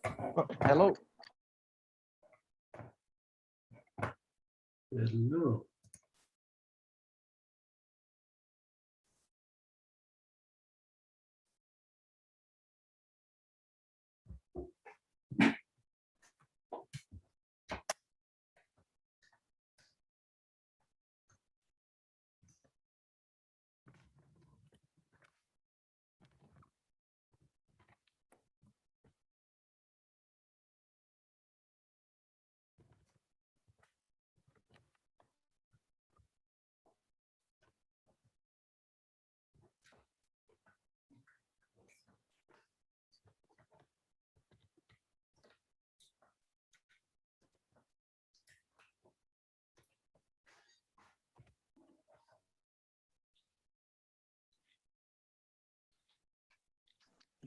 Hello. Hello.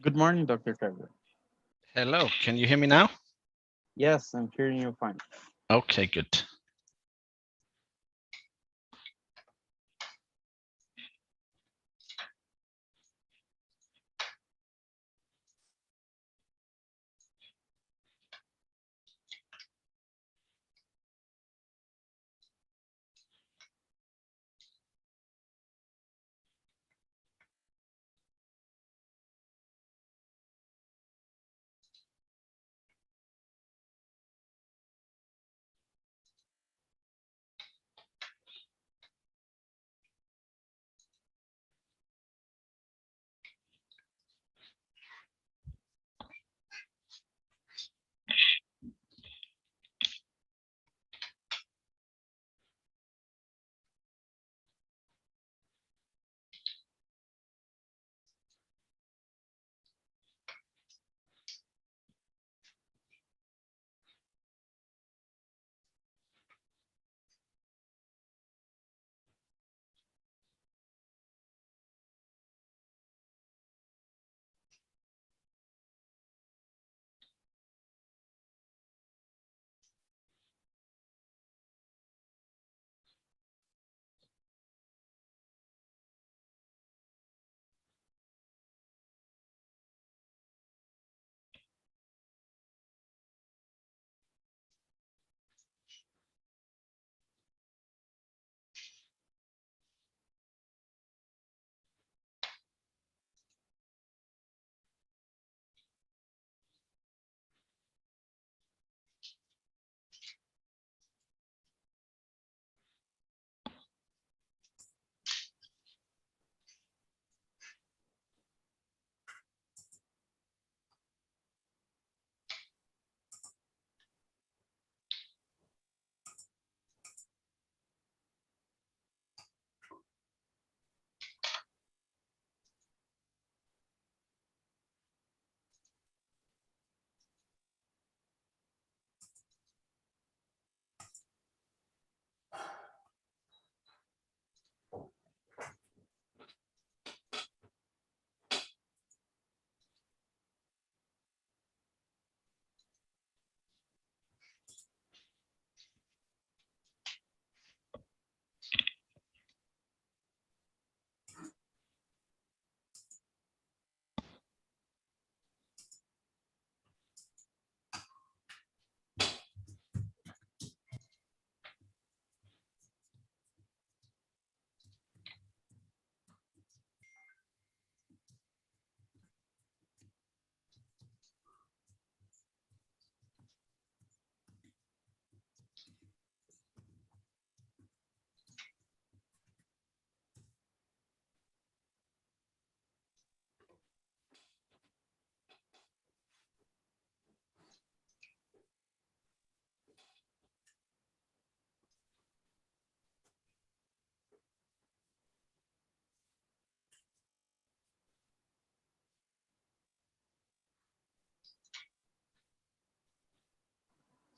Good morning, Dr. Kerber. Hello, can you hear me now? Yes, I'm hearing you fine. Okay, good.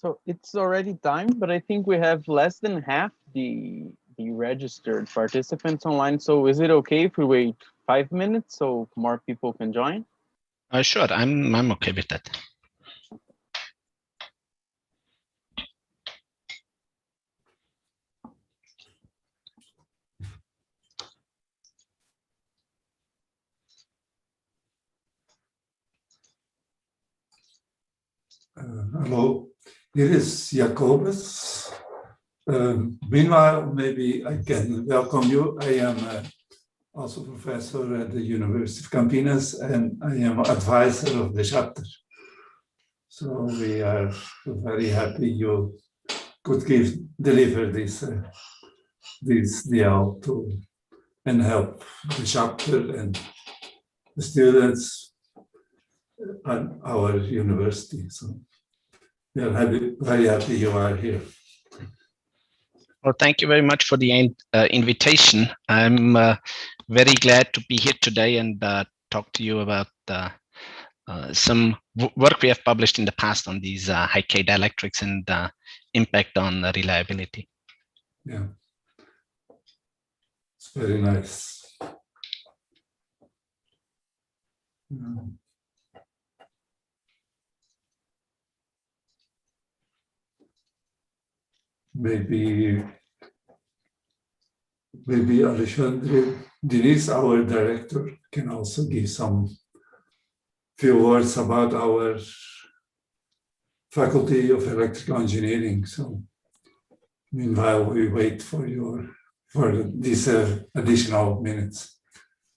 So it's already time, but I think we have less than half the registered participants online. So is it okay if we wait 5 minutes so more people can join? Sure, I'm okay with that. Hello, here is Jacobus. Meanwhile, maybe I can welcome you. I am also professor at the University of Campinas, and I am advisor of the chapter. So we are very happy you could deliver this DL to and help the chapter and the students at our university. So we are very happy you are here. Well, thank you very much for the invitation. I'm very glad to be here today and talk to you about some work we have published in the past on these high-K dielectrics and impact on reliability. Yeah, it's very nice. Maybe Alexandre Diniz, our director, can also give some few words about our Faculty of Electrical Engineering. So meanwhile, we wait for these additional minutes.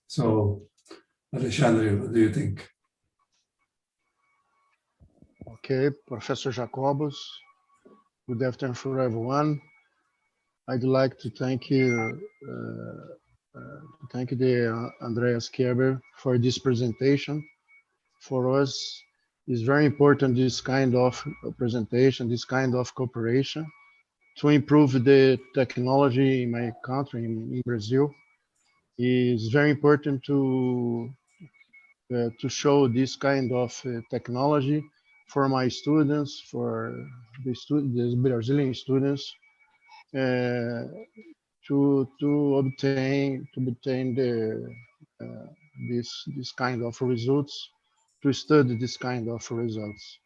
So Alexandre, what do you think? Okay, Professor Jacobus, good afternoon for everyone. I'd like to thank you, Andreas Kerber for this presentation. For us, it's very important this kind of presentation, this kind of cooperation to improve the technology in my country, in Brazil. It's very important to show this kind of technology for my students, for the Brazilian students, to obtain this kind of results, to study this kind of results.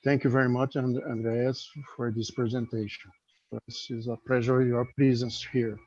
Thank you very much, Andreas, for this presentation. It is a pleasure your presence here.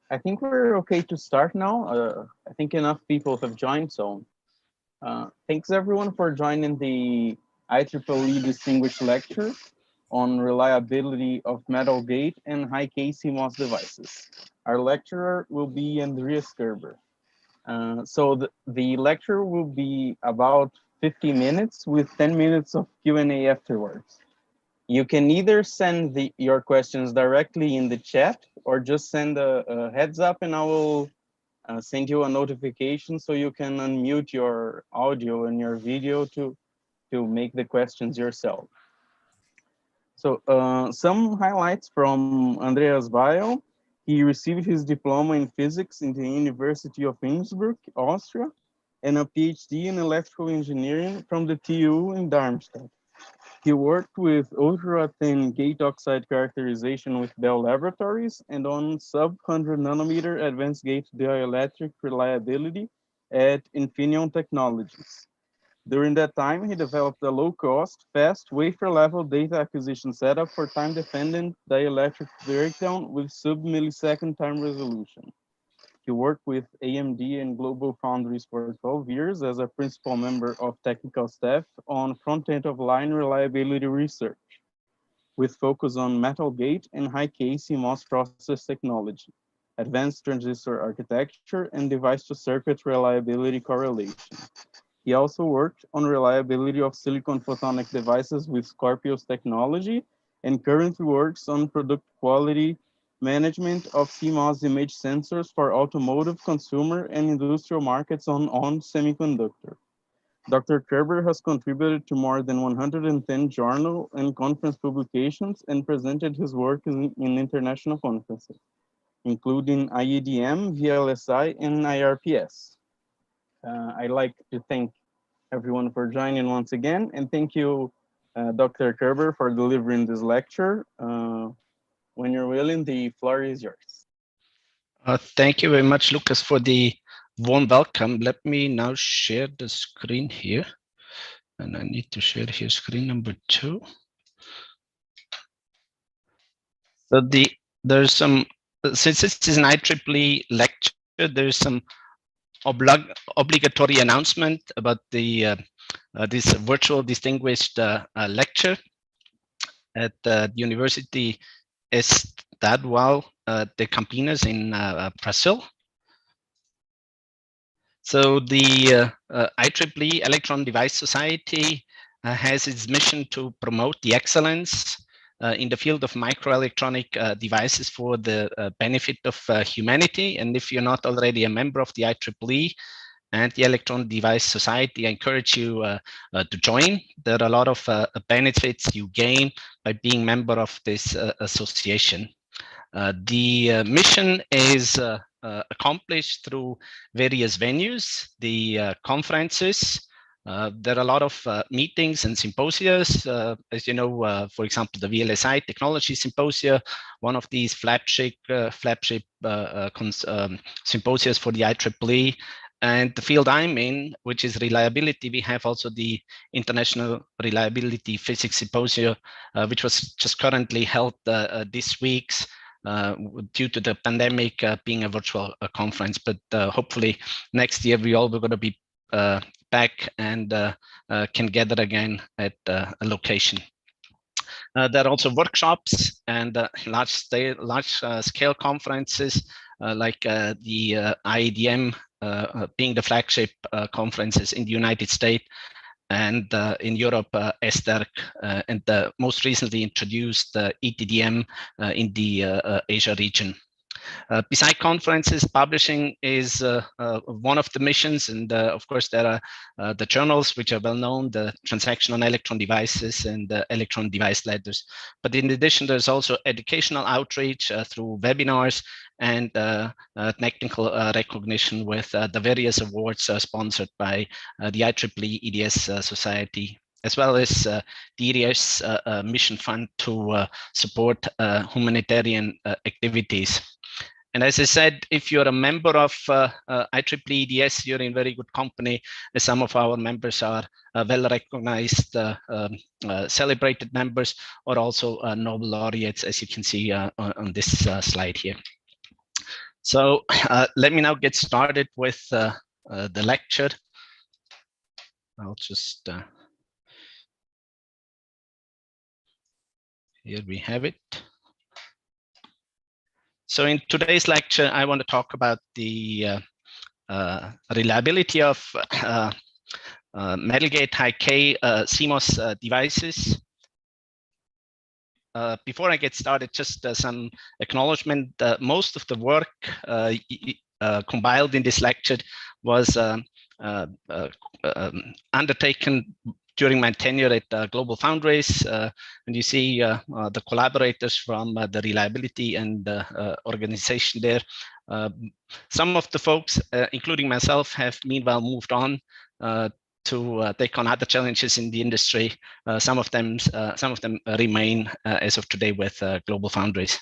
I think we're okay to start now. I think enough people have joined, so thanks everyone for joining the IEEE Distinguished Lecture on Reliability of Metal Gate and High-K CMOS Devices. Our lecturer will be Andreas Kerber. So the lecture will be about 50 minutes with 10 minutes of Q&A afterwards. You can either send your questions directly in the chat or just send a heads up and I will send you a notification so you can unmute your audio and your video to make the questions yourself. So some highlights from Andreas' bio. He received his diploma in physics in the University of Innsbruck, Austria, and a PhD in electrical engineering from the TU in Darmstadt. He worked with ultra-thin gate oxide characterization with Bell Laboratories and on sub-100 nanometer advanced gate dielectric reliability at Infineon Technologies. During that time, he developed a low-cost, fast wafer-level data acquisition setup for time-dependent dielectric breakdown with sub-millisecond time resolution. He worked with AMD and Global Foundries for 12 years as a principal member of technical staff on front-end of line reliability research, with focus on metal gate and high-K CMOS process technology, advanced transistor architecture, and device-to-circuit reliability correlation. He also worked on reliability of silicon photonic devices with Scorpio's technology and currently works on product quality management of CMOS image sensors for automotive, consumer, and industrial markets on semiconductor. Dr. Kerber has contributed to more than 110 journal and conference publications and presented his work in international conferences, including IEDM, VLSI, and IRPS. I'd like to thank everyone for joining once again, and thank you, Dr. Kerber, for delivering this lecture. When you're willing, the floor is yours. Thank you very much, Lucas, for the warm welcome. Let me now share the screen here. And I need to share here screen number 2. So there's some, since this is an IEEE lecture, there's some obligatory announcement about the this virtual distinguished lecture at the University Estadual de Campinas in Brazil. So the IEEE Electron Device Society has its mission to promote the excellence in the field of microelectronic devices for the benefit of humanity. And if you're not already a member of the IEEE and the Electron Device Society, I encourage you to join. There are a lot of benefits you gain by being member of this association. The mission is accomplished through various venues, the conferences. There are a lot of meetings and symposia. As you know, for example, the VLSI Technology Symposia, one of these flagship symposia for the IEEE. And the field I'm in, which is reliability, we have also the International Reliability Physics Symposia, which was just currently held this week. Due to the pandemic being a virtual conference, but hopefully next year we all are going to be back and can gather again at a location. There are also workshops and large scale conferences like the IEDM being the flagship conferences in the United States, and in Europe, ESTERC, and the most recently introduced ETDM in the Asia region. Beside conferences, publishing is one of the missions, and of course there are the journals which are well known, the Transaction on Electron Devices and the Electron Device Letters. But in addition, there's also educational outreach through webinars and technical recognition with the various awards sponsored by the IEEE EDS Society, as well as the EDS Mission Fund to support humanitarian activities. And as I said, if you're a member of IEEE EDS, you're in very good company. Some of our members are well-recognized, celebrated members, or also Nobel laureates, as you can see on this slide here. So let me now get started with the lecture. I'll just, here we have it. So in today's lecture, I want to talk about the reliability of metal gate high K CMOS devices. Before I get started, just some acknowledgement. Most of the work compiled in this lecture was undertaken during my tenure at Global Foundries, and you see the collaborators from the reliability and organization there. Some of the folks, including myself, have meanwhile moved on to take on other challenges in the industry. Some of them remain as of today with Global Foundries.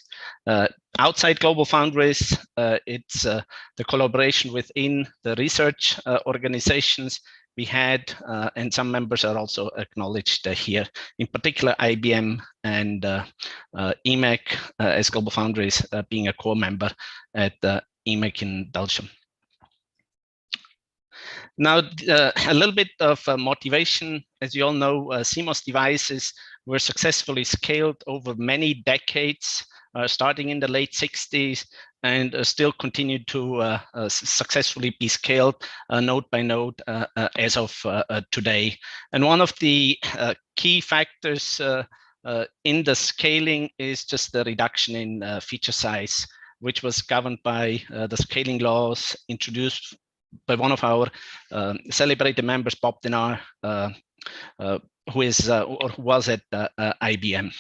Outside Global Foundries, it's the collaboration within the research organizations we had, and some members are also acknowledged here, in particular IBM and EMEC as Global Foundries being a core member at EMEC in Belgium. Now, a little bit of motivation. As you all know, CMOS devices were successfully scaled over many decades starting in the late 60s and still continued to successfully be scaled node by node as of today. And one of the key factors in the scaling is just the reduction in feature size, which was governed by the scaling laws introduced by one of our celebrated members, Bob Denard, who is or who was at IBM.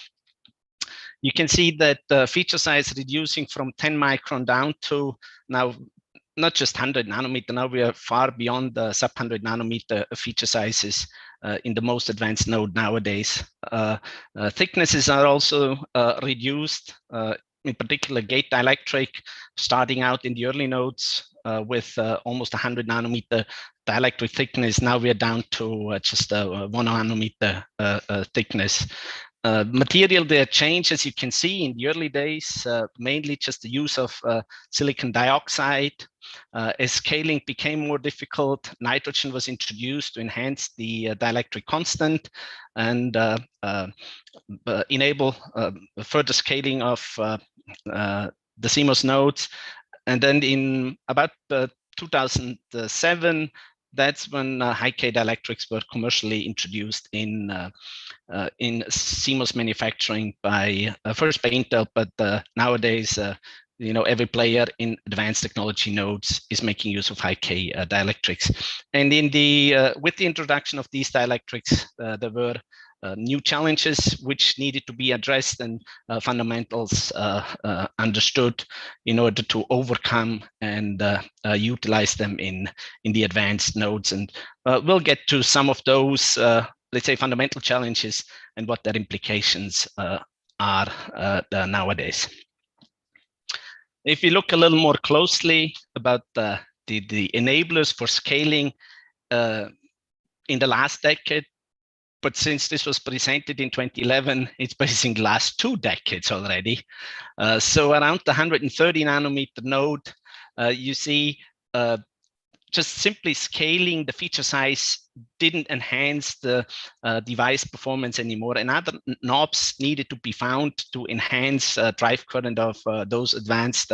You can see that feature size reducing from 10 micron down to now not just 100 nanometer. Now we are far beyond the sub 100 nanometer feature sizes in the most advanced node nowadays. Thicknesses are also reduced. In particular, gate dielectric, starting out in the early nodes with almost 100 nanometer dielectric thickness. Now we are down to just 1 nanometer thickness. Material there changed, as you can see, in the early days, mainly just the use of silicon dioxide. As scaling became more difficult, nitrogen was introduced to enhance the dielectric constant and enable further scaling of the CMOS nodes. And then in about 2007, that's when high-K dielectrics were commercially introduced in CMOS manufacturing by first by Intel, but nowadays, you know, every player in advanced technology nodes is making use of high-K dielectrics. And in the with the introduction of these dielectrics, there were new challenges which needed to be addressed and fundamentals understood in order to overcome and utilize them in the advanced nodes. And we'll get to some of those, let's say, fundamental challenges and what their implications are nowadays. If you look a little more closely about the enablers for scaling in the last decade, but since this was presented in 2011, it's basically the last 2 decades already. So around the 130 nanometer node, you see just simply scaling the feature size didn't enhance the device performance anymore, and other knobs needed to be found to enhance drive current of those advanced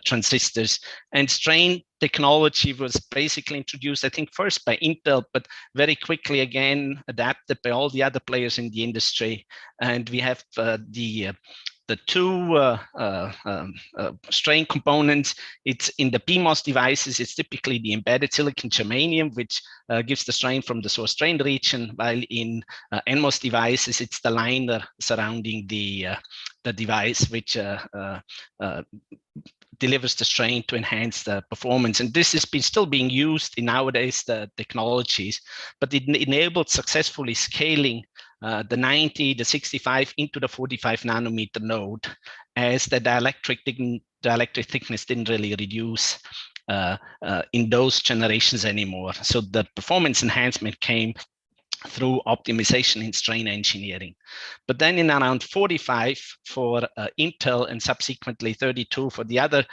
transistors. And strain technology was basically introduced, I think, first by Intel, but very quickly again adapted by all the other players in the industry. And we have the two strain components. It's in the PMOS devices, it's typically the embedded silicon germanium, which gives the strain from the source strain region, while in NMOS devices, it's the liner surrounding the device, which delivers the strain to enhance the performance. And this is still being used in nowadays the technologies, but it enabled successfully scaling the 90, the 65 into the 45 nanometer node, as the dielectric thickness didn't really reduce in those generations anymore. So the performance enhancement came through optimization in strain engineering. But then in around 45 for Intel and subsequently 32 for the other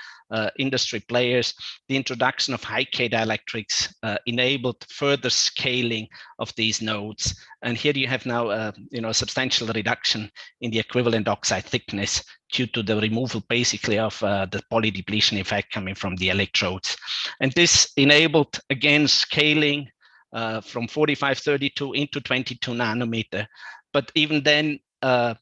industry players, the introduction of high-K dielectrics enabled further scaling of these nodes. And here you have now a substantial reduction in the equivalent oxide thickness due to the removal basically of the polydepletion effect coming from the electrodes. And this enabled, again, scaling from 4532 into 22 nanometer. But even then, it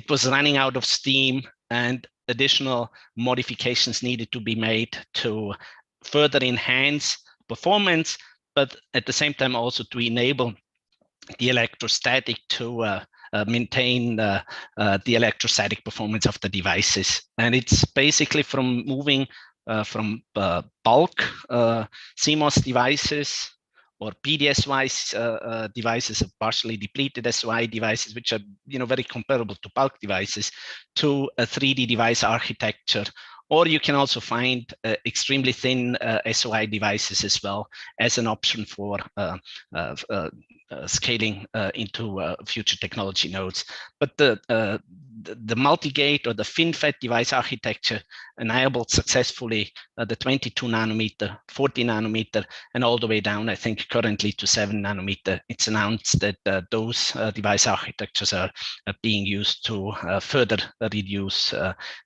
was running out of steam, and additional modifications needed to be made to further enhance performance, but at the same time also to enable the electrostatic to maintain the electrostatic performance of the devices. And it's basically from moving from bulk CMOS devices or PDSY devices, partially depleted SOI devices, which are very comparable to bulk devices, to a 3D device architecture. Or you can also find extremely thin SOI devices as well as an option for scaling into future technology nodes. But the multi-gate or the FinFET device architecture enabled successfully the 22 nanometer, 40 nanometer, and all the way down, I think, currently to 7 nanometer. It's announced that those device architectures are being used to further reduce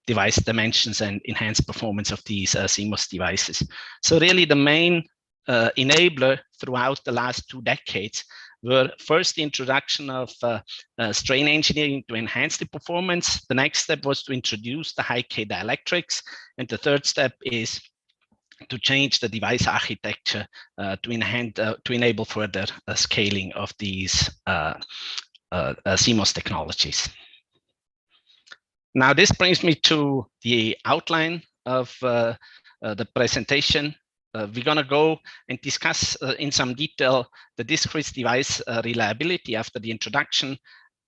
device dimensions and enhance performance of these CMOS devices. So really the main enabler throughout the last 2 decades were first the introduction of strain engineering to enhance the performance. The next step was to introduce the high-K dielectrics. And the third step is to change the device architecture to enable further scaling of these CMOS technologies. Now, this brings me to the outline of the presentation. We're going to go and discuss in some detail the discrete device reliability after the introduction,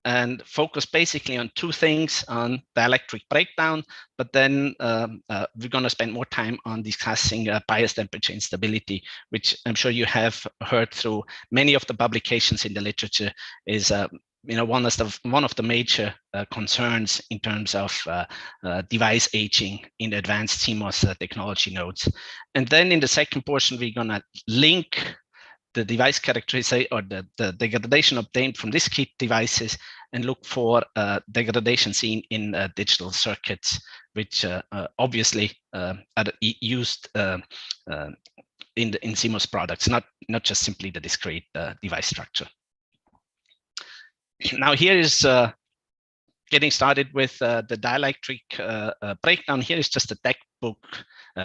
and focus basically on 2 things: on dielectric breakdown, but then we're going to spend more time on discussing bias temperature instability, which I'm sure you have heard through many of the publications in the literature is one of the major concerns in terms of device aging in advanced CMOS technology nodes. And then in the second portion, we're going to link the device characterization or the degradation obtained from discrete devices and look for degradation seen in digital circuits, which obviously are used in CMOS products, not just simply the discrete device structure. Now here is getting started with the dielectric breakdown. Here is just a textbook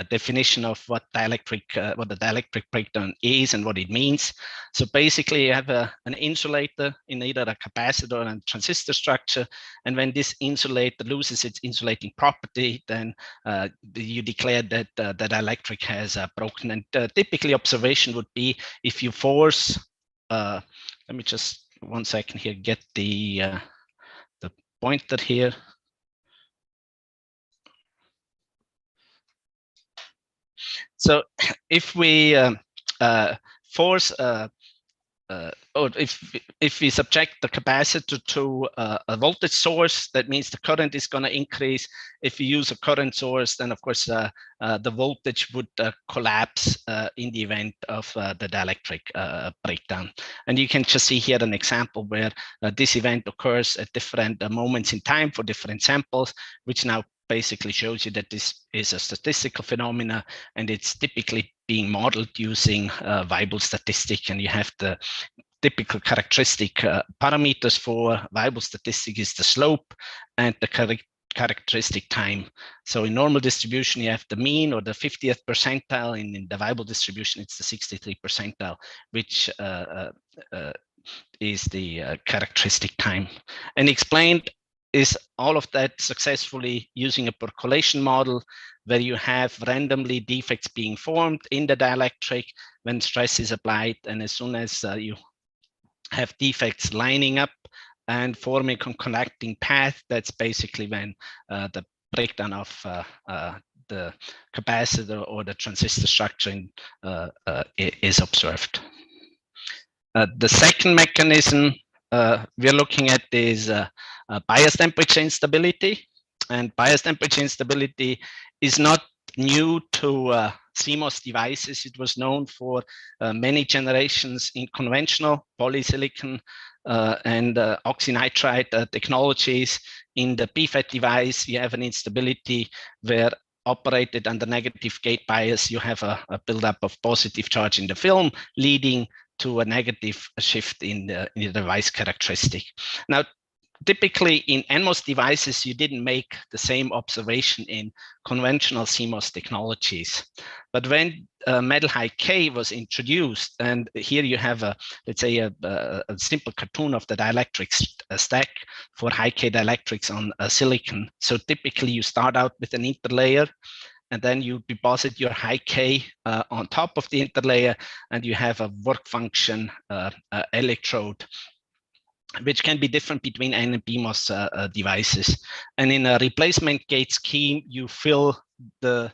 definition of what the dielectric breakdown is and what it means. So basically you have an insulator in either a capacitor and transistor structure, and when this insulator loses its insulating property, then you declare that the dielectric has broken. And typically observation would be if you force, let me just 1 second here, get the pointer here. So if we force or if we subject the capacitor to a voltage source, that means the current is going to increase. If you use a current source, then of course the voltage would collapse in the event of the dielectric breakdown. And you can just see here an example where this event occurs at different moments in time for different samples, which now basically shows you that this is a statistical phenomena, and it's typically being modeled using Weibull statistic. And you have the typical characteristic parameters for Weibull statistic is the slope and the characteristic time. So in normal distribution, you have the mean or the 50th percentile. In the Weibull distribution, it's the 63 percentile, which is the characteristic time. And explained is all of that successfully using a percolation model where you have randomly defects being formed in the dielectric when stress is applied. And as soon as you have defects lining up and forming a connecting path, that's basically when the breakdown of the capacitor or the transistor structure is observed. The second mechanism we're looking at is bias temperature instability. And bias temperature instability is not new to CMOS devices. It was known for many generations in conventional polysilicon and oxynitride technologies. In the PFET device, you have an instability where operated under negative gate bias, you have a buildup of positive charge in the film, leading to a negative shift in the device characteristic. Now, typically in NMOS devices, you didn't make the same observation in conventional CMOS technologies. But when metal high K was introduced, and here you have let's say a simple cartoon of the dielectric stack for high K dielectrics on silicon. So typically you start out with an interlayer, and then you deposit your high K on top of the interlayer, and you have a work function electrode, which can be different between N and PMOS devices. And in a replacement gate scheme, you fill the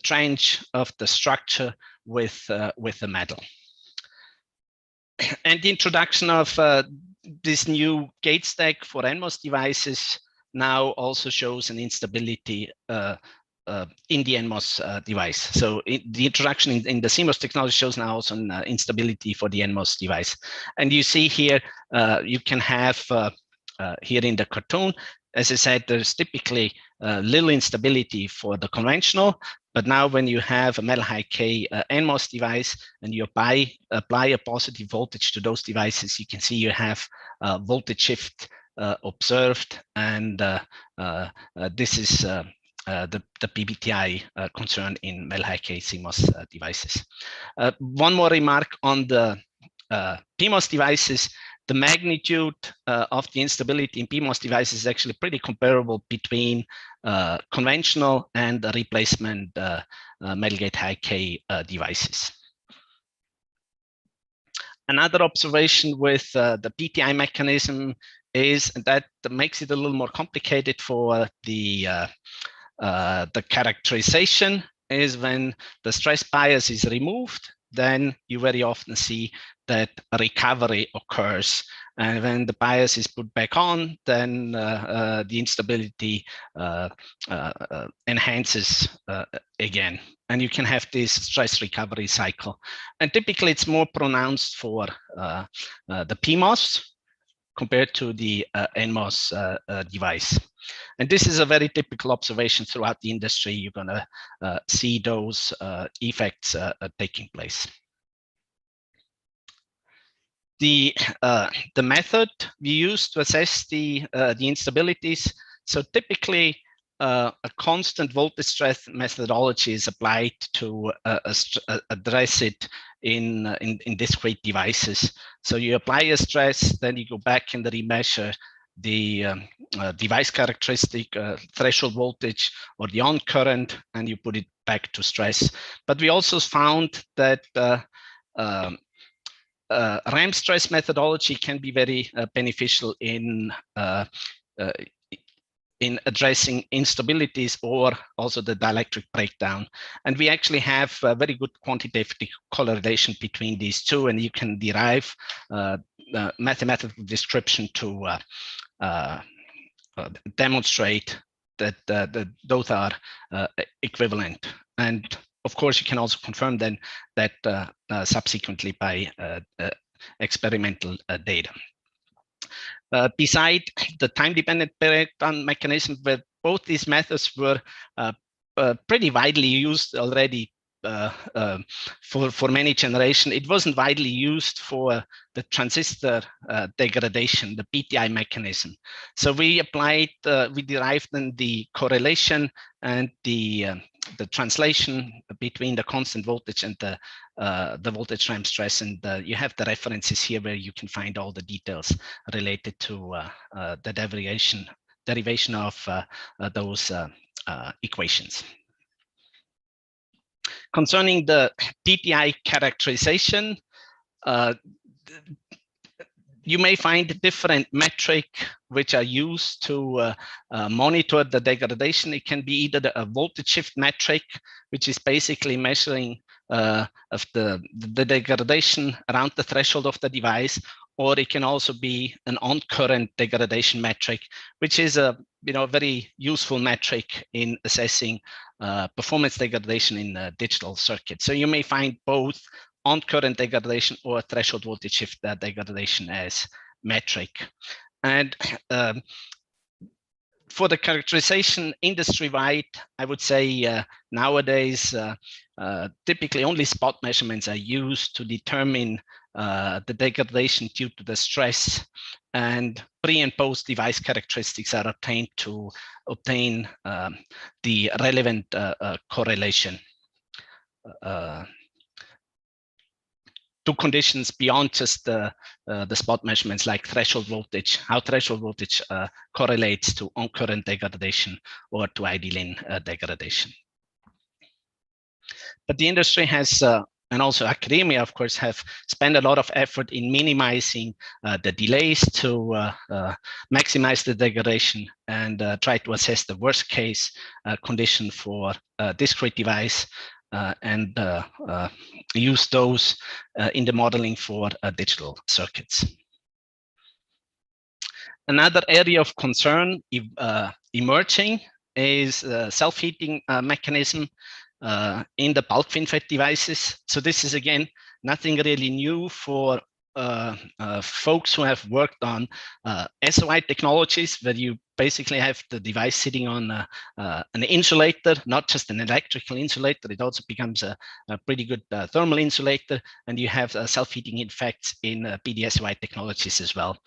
trench of the structure with the metal. And the introduction of this new gate stack for NMOS devices now also shows an instability in the NMOS device. So the introduction in the CMOS technology shows now also an instability for the NMOS device. And you see here, you can have here in the cartoon, as I said, there's typically little instability for the conventional, but now when you have a metal high K NMOS device and you apply a positive voltage to those devices, you can see you have voltage shift observed, and this is the PBTI concern in metal high K CMOS devices. One more remark on the PMOS devices. The magnitude of the instability in PMOS devices is actually pretty comparable between conventional and the replacement metal gate high K devices. Another observation with the PTI mechanism is that makes it a little more complicated for the characterization is when the stress bias is removed, then you very often see that a recovery occurs. And when the bias is put back on, then the instability enhances again. And you can have this stress recovery cycle. And typically it's more pronounced for the PMOS compared to the NMOS device. And this is a very typical observation throughout the industry. You're going to see those effects taking place. The method we use to assess the instabilities. So typically, a constant voltage stress methodology is applied to address it in discrete devices. So you apply a stress, then you go back and remeasure the device characteristic, threshold voltage, or the on current, and you put it back to stress. But we also found that RAM stress methodology can be very beneficial in addressing instabilities or also the dielectric breakdown. And we actually have a very good quantitative correlation between these two, and you can derive mathematical description to demonstrate that those are equivalent. And of course, you can also confirm then that subsequently by experimental data. Beside the time-dependent breakdown mechanism, where both these methods were pretty widely used already for many generations, it wasn't widely used for the transistor degradation, the PTI mechanism. So we applied, we derived then the correlation and the translation between the constant voltage and the voltage RAM stress, and you have the references here where you can find all the details related to the derivation of those equations. Concerning the PTI characterization, you may find different metrics which are used to monitor the degradation. It can be either a voltage shift metric, which is basically measuring of the degradation around the threshold of the device, or it can also be an on current degradation metric, which is a very useful metric in assessing performance degradation in digital circuits. So you may find both on current degradation or threshold voltage shift degradation as metric. And for the characterization industry-wide, I would say nowadays, typically only spot measurements are used to determine the degradation due to the stress, and pre and post device characteristics are obtained to obtain the relevant correlation to conditions beyond just the spot measurements like threshold voltage, how threshold voltage correlates to on current degradation or to ID-lin degradation. But the industry has, and also academia, of course, have spent a lot of effort in minimizing the delays to maximize the degradation and try to assess the worst case condition for a discrete device and use those in the modeling for digital circuits. Another area of concern emerging is self-heating mechanism in the bulk FinFET devices. So this is, again, nothing really new for folks who have worked on SOI technologies, where you basically have the device sitting on an insulator, not just an electrical insulator. It also becomes a pretty good thermal insulator, and you have self-heating effects in PDSOI technologies as well.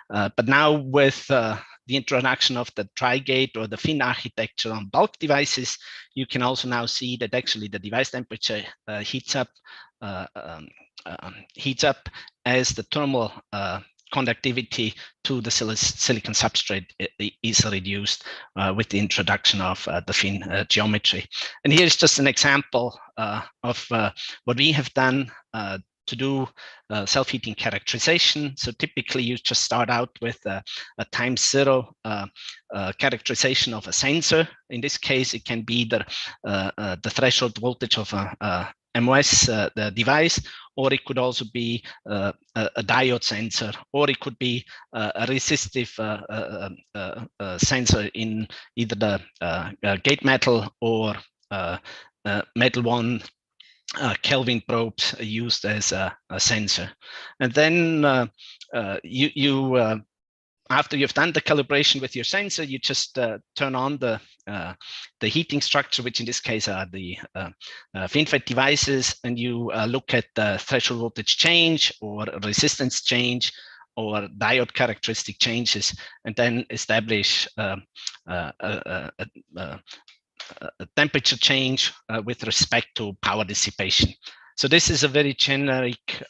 But now with the introduction of the tri-gate or the fin architecture on bulk devices, you can also now see that actually the device temperature heats up as the thermal conductivity to the silicon substrate is reduced with the introduction of the fin geometry. And here's just an example of what we have done to do self-heating characterization. So typically you just start out with a times zero characterization of a sensor. In this case, it can be the threshold voltage of a MOS the device, or it could also be a diode sensor, or it could be a resistive sensor in either the gate metal or metal 1 Kelvin probes used as a sensor. And then after you've done the calibration with your sensor, you just turn on the heating structure, which in this case are the FinFET devices, and you look at the threshold voltage change or resistance change or diode characteristic changes, and then establish a temperature change with respect to power dissipation. So this is a very generic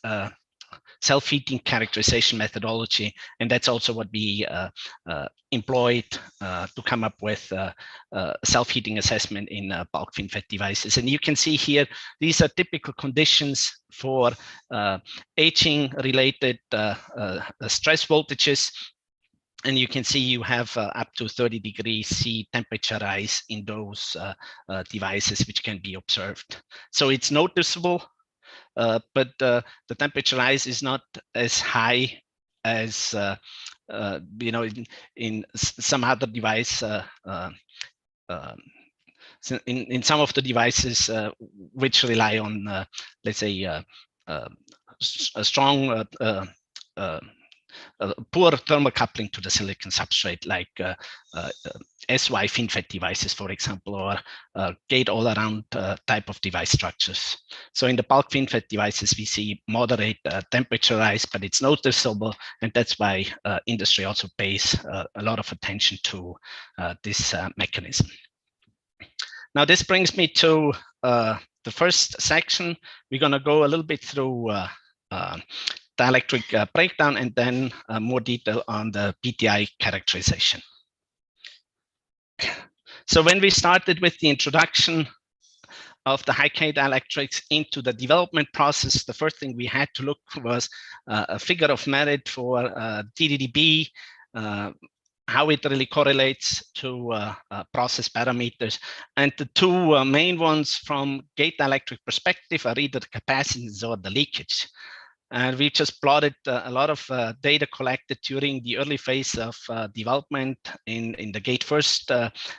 self-heating characterization methodology, and that's also what we employed to come up with self-heating assessment in bulk FinFET devices. And you can see here, these are typical conditions for aging-related stress voltages. And you can see you have up to 30 degrees C temperature rise in those devices, which can be observed. So it's noticeable, but the temperature rise is not as high as in some other device. In some of the devices which rely on, let's say, a strong poor thermal coupling to the silicon substrate, like SY FinFET devices, for example, or gate-all-around type of device structures. So in the bulk FinFET devices, we see moderate temperature rise, but it's noticeable, and that's why industry also pays a lot of attention to this mechanism. Now, this brings me to the first section. We're going to go a little bit through dielectric breakdown, and then more detail on the PTI characterization. So when we started with the introduction of the high-K dielectrics into the development process, the first thing we had to look for was a figure of merit for DDDB, how it really correlates to process parameters. And the two main ones from gate dielectric perspective are either the capacitance or the leakage. And we just plotted a lot of data collected during the early phase of development in the gate first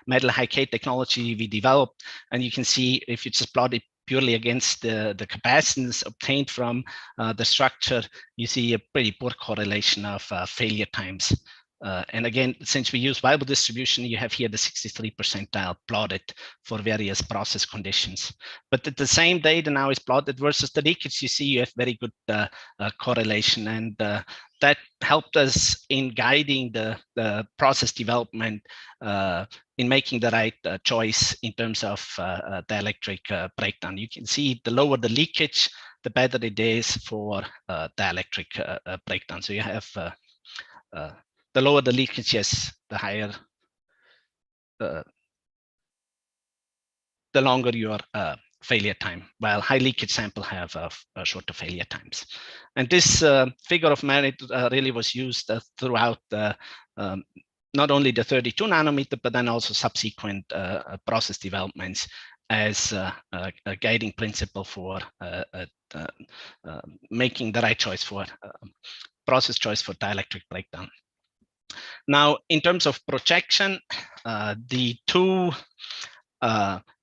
metal high-K technology we developed. And you can see, if you just plot it purely against the capacitance obtained from the structure, you see a pretty poor correlation of failure times. And again, since we use Weibull distribution, you have here the 63 percentile plotted for various process conditions. But the same data now is plotted versus the leakage. You see you have very good correlation, and that helped us in guiding the process development in making the right choice in terms of dielectric breakdown. You can see the lower the leakage, the better it is for dielectric breakdown. So you have the lower the leakage, yes, the higher, the longer your failure time, while high leakage sample have shorter failure times. And this figure of merit really was used throughout not only the 32 nanometer, but then also subsequent process developments as a guiding principle for making the right choice for process choice for dielectric breakdown. Now, in terms of projection, the two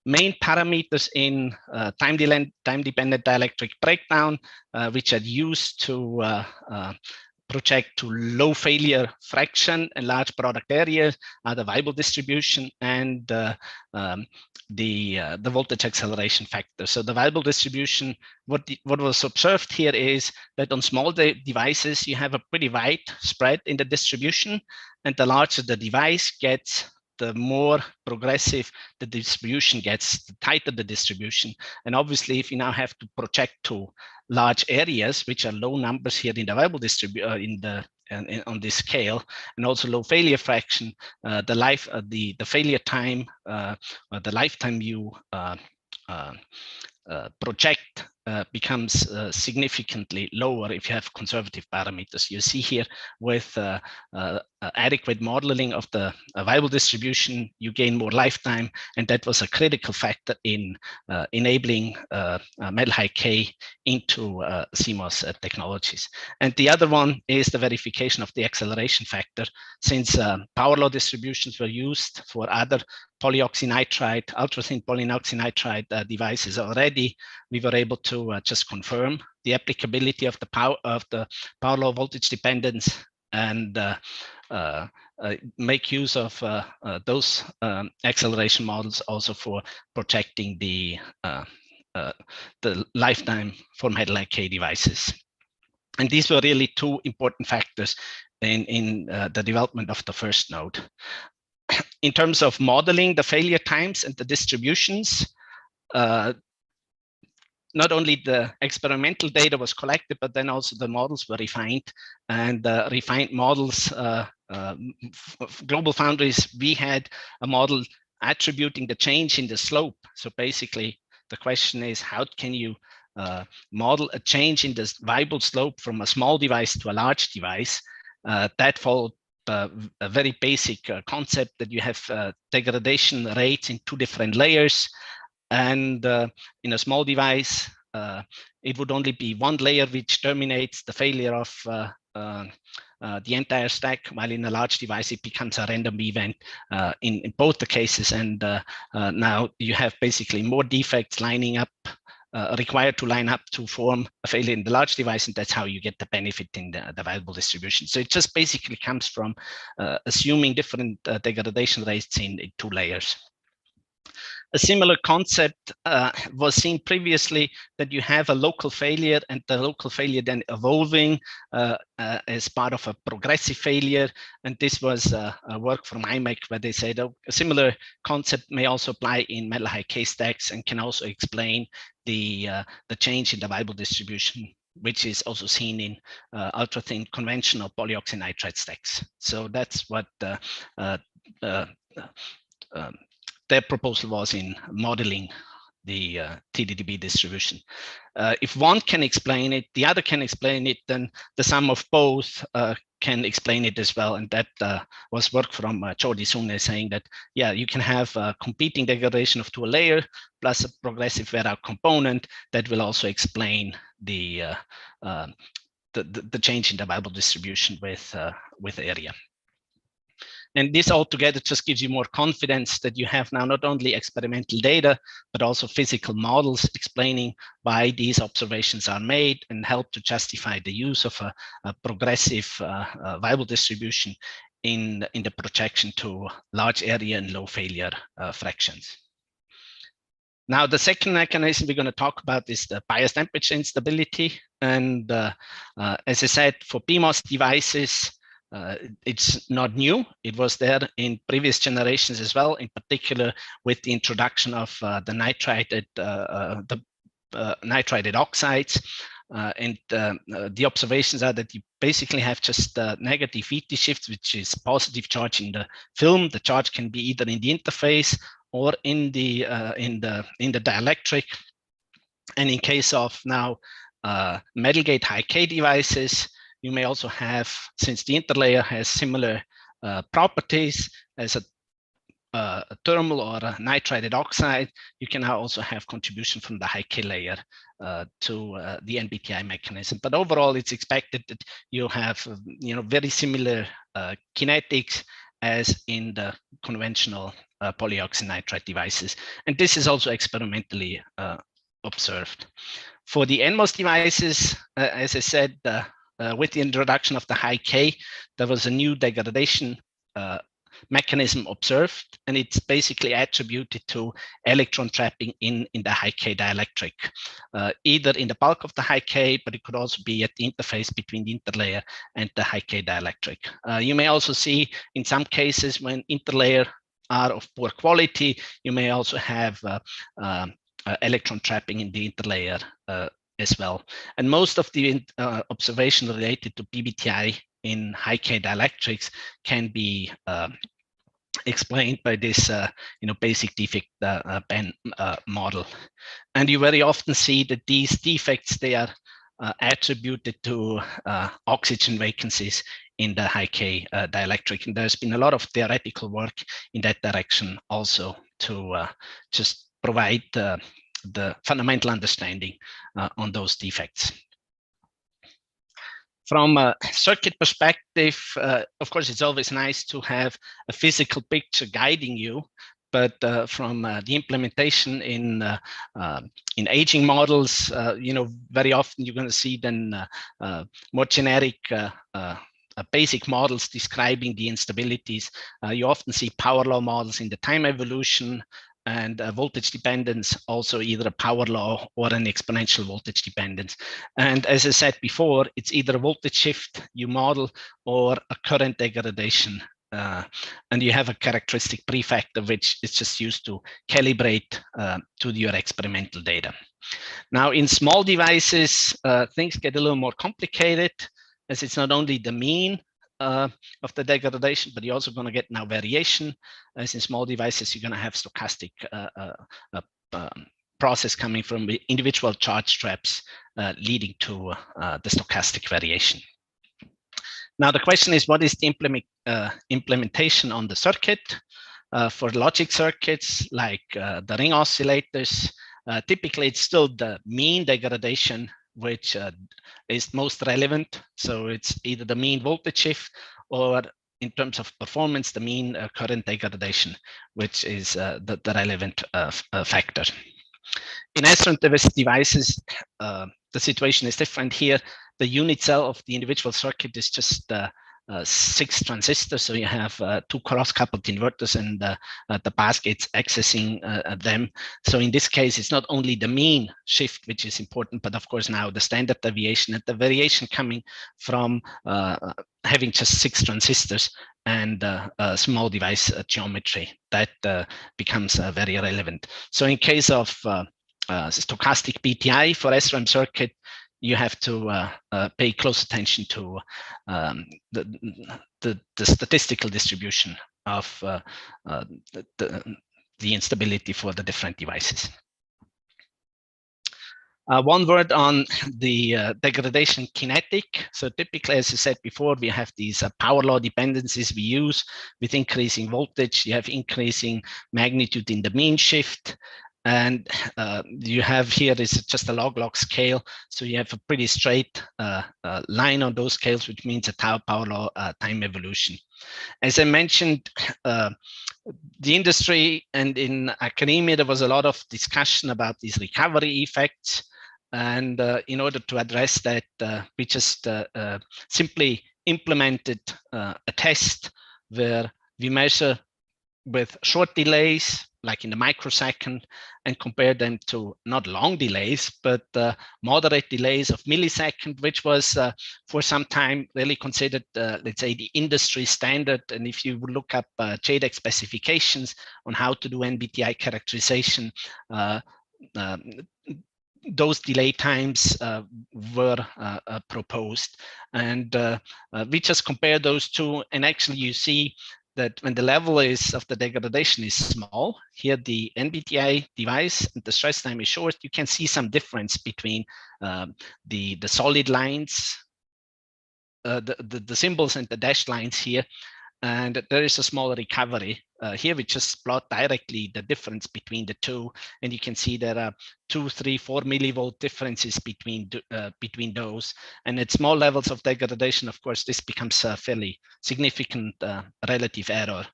main parameters in time-dependent dielectric breakdown, which are used to project to low failure fraction and large product area, are the Weibull distribution and the voltage acceleration factor. So the Weibull distribution, what was observed here is that on small devices, you have a pretty wide spread in the distribution, and the larger the device gets, the more progressive the distribution gets, the tighter the distribution. And obviously, if you now have to project to large areas, which are low numbers here in the Weibull distribution, on this scale, and also low failure fraction, the failure time, or the lifetime you project becomes significantly lower if you have conservative parameters. You see here with adequate modeling of the Weibull distribution, you gain more lifetime, and that was a critical factor in enabling metal high K into CMOS technologies. And the other one is the verification of the acceleration factor. Since power law distributions were used for other polyoxynitride, ultra-thin polyoxynitride devices already, we were able to just confirm the applicability of the power law voltage dependence and make use of those acceleration models also for projecting the lifetime for metal high K devices. And these were really two important factors in the development of the first node. In terms of modeling the failure times and the distributions, not only the experimental data was collected, but then also the models were refined. And refined models, Global Foundries, we had a model attributing the change in the slope. So basically, the question is, how can you model a change in this Weibull slope from a small device to a large device? That followed a very basic concept that you have degradation rates in two different layers. And in a small device, it would only be one layer which terminates the failure of the entire stack, while in a large device, it becomes a random event in both the cases. And now you have basically more defects lining up, required to line up to form a failure in the large device, and that's how you get the benefit in the Weibull distribution. So it just basically comes from assuming different degradation rates in two layers. A similar concept was seen previously, that you have a local failure and the local failure then evolving as part of a progressive failure. And this was a work from IMEC where they said a similar concept may also apply in metal high K stacks and can also explain the change in the Weibull distribution, which is also seen in ultra-thin conventional polyoxynitride stacks. So that's what their proposal was in modeling the TDDB distribution. If one can explain it, the other can explain it, then the sum of both can explain it as well. And that was work from Jordi Sune saying that, yeah, you can have a competing degradation of to a layer plus a progressive wear out component that will also explain the change in the Weibull distribution with area. And this altogether just gives you more confidence that you have now not only experimental data, but also physical models explaining why these observations are made and help to justify the use of a progressive Weibull distribution in the projection to large area and low failure fractions. Now, the second mechanism we're going to talk about is the bias temperature instability. And as I said, for PMOS devices, it's not new. It was there in previous generations as well, in particular with the introduction of the nitrided oxides. And the observations are that you basically have just negative VT shifts, which is positive charge in the film. The charge can be either in the interface or in the dielectric. And in case of now metal gate high K devices, you may also have, since the interlayer has similar properties as thermal or a nitride oxide, you can now also have contribution from the high K layer to the NBTI mechanism. But overall, it's expected that you have very similar kinetics as in the conventional polyoxide nitride devices, and this is also experimentally observed. For the NMOS devices, as I said, with the introduction of the high K, there was a new degradation mechanism observed, and it's basically attributed to electron trapping in the high K dielectric, either in the bulk of the high K, but it could also be at the interface between the interlayer and the high K dielectric. You may also see in some cases when interlayer are of poor quality, you may also have electron trapping in the interlayer as well. And most of the observation related to PBTI in high K dielectrics can be explained by this basic defect band model. And you very often see that these defects, they are attributed to oxygen vacancies in the high K dielectric. And there's been a lot of theoretical work in that direction also to just provide the fundamental understanding on those defects. From a circuit perspective, of course, it's always nice to have a physical picture guiding you, but from the implementation in aging models, very often you're going to see then more generic basic models describing the instabilities. You often see power law models in the time evolution, and voltage dependence, also either a power law or an exponential voltage dependence. And as I said before, it's either a voltage shift you model or a current degradation. And you have a characteristic prefactor, which is just used to calibrate to your experimental data. Now, in small devices, things get a little more complicated, as it's not only the mean of the degradation, but you're also going to get now variation. As in small devices, you're going to have stochastic process coming from the individual charge traps leading to the stochastic variation. Now, the question is, what is the implementation on the circuit? For logic circuits like the ring oscillators, typically it's still the mean degradation which is most relevant. So it's either the mean voltage shift or, in terms of performance, the mean current degradation, which is the relevant factor. In SRAM devices, the situation is different here. The unit cell of the individual circuit is just 6 transistors, so you have 2 cross-coupled inverters and the baskets accessing them. So in this case, it's not only the mean shift which is important, but of course now the standard deviation and the variation coming from having just 6 transistors and small device geometry that becomes very relevant. So in case of stochastic BTI for SRAM circuit, you have to pay close attention to the statistical distribution of the instability for the different devices. One word on the degradation kinetic. So typically, as I said before, we have these power law dependencies we use. With increasing voltage, you have increasing magnitude in the mean shift. And you have here is just a log-log scale. So you have a pretty straight line on those scales, which means a tau power law time evolution. As I mentioned, the industry and in academia, there was a lot of discussion about these recovery effects. And in order to address that, we just simply implemented a test where we measure with short delays, like in the microsecond, and compare them to not long delays, but moderate delays of millisecond, which was for some time really considered, let's say, the industry standard. And if you look up JEDEC specifications on how to do NBTI characterization, those delay times were proposed. And we just compare those two, and actually you see that when the level of the degradation is small, here the NBTI device and the stress time is short, you can see some difference between the solid lines, the symbols and the dashed lines here, and there is a small recovery here we just plot directly the difference between the two, and you can see there are 2, 3, 4 millivolt differences between those. And at small levels of degradation, of course, this becomes a fairly significant relative error.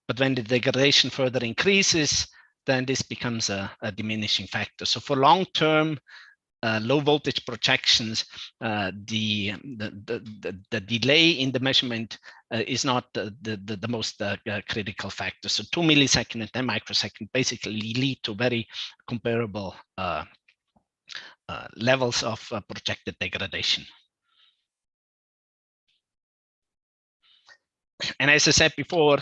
But when the degradation further increases, then this becomes a diminishing factor. So for long-term low voltage projections, the delay in the measurement is not the most critical factor. So 2 millisecond and 10 microsecond basically lead to very comparable levels of projected degradation. And as I said before,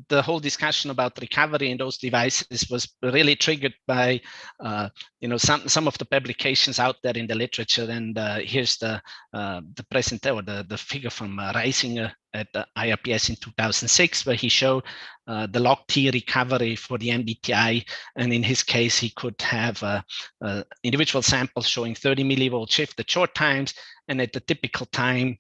the whole discussion about recovery in those devices was really triggered by, some of the publications out there in the literature. And here's the present or the figure from Reisinger at the IRPS in 2006, where he showed the log T recovery for the MBTI. And in his case, he could have individual samples showing 30 millivolt shift at short times, and at the typical time,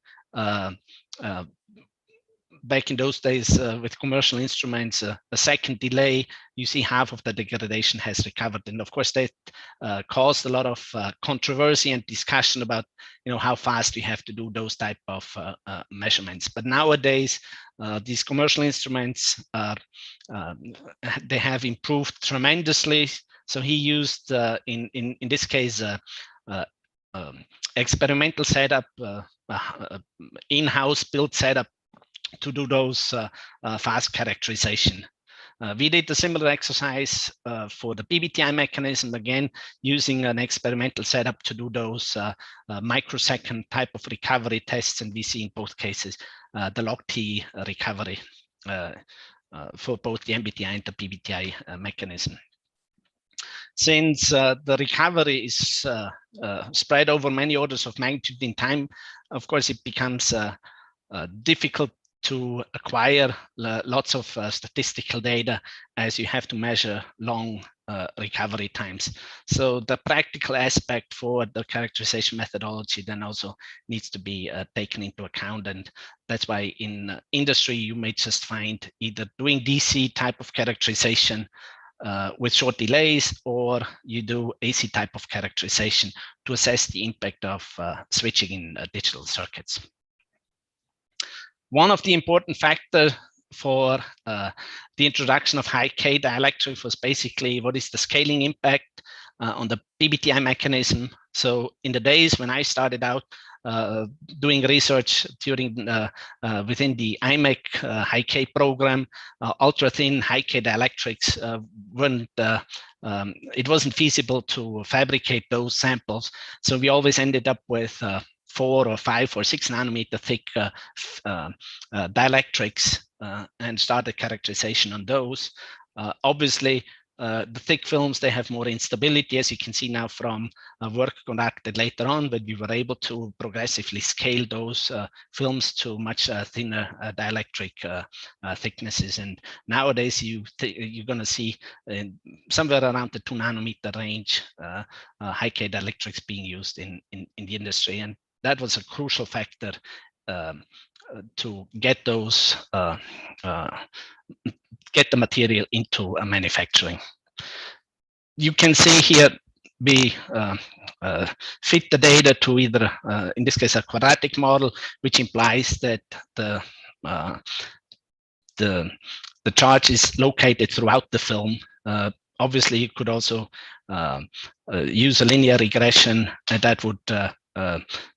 back in those days with commercial instruments, a second delay, you see half of the degradation has recovered. And of course, that caused a lot of controversy and discussion about, how fast we have to do those type of measurements. But nowadays, these commercial instruments, they have improved tremendously. So he used, in this case, experimental setup, in-house built setup to do those fast characterization. We did a similar exercise for the PBTI mechanism, again, using an experimental setup to do those microsecond type of recovery tests. And we see in both cases the log T recovery for both the MBTI and the PBTI mechanism. Since the recovery is spread over many orders of magnitude in time, of course, it becomes difficult to acquire lots of statistical data, as you have to measure long recovery times. So the practical aspect for the characterization methodology then also needs to be taken into account. And that's why in industry, you may just find either doing DC type of characterization with short delays, or you do AC type of characterization to assess the impact of switching in digital circuits. One of the important factors for the introduction of high K dielectric was basically what is the scaling impact on the PBTI mechanism. So in the days when I started out doing research during within the IMEC high K program, ultra thin high K dielectrics it wasn't feasible to fabricate those samples. So we always ended up with 4 or 5 or 6 nanometer thick dielectrics and started characterization on those. Obviously, the thick films, they have more instability, as you can see now from work conducted later on, but we were able to progressively scale those films to much thinner dielectric thicknesses. And nowadays, you're going to see somewhere around the 2 nanometer range high K dielectrics being used in the industry. And that was a crucial factor to get those get the material into manufacturing. You can see here we fit the data to either, in this case, a quadratic model, which implies that the charge is located throughout the film. Obviously, you could also use a linear regression, and that would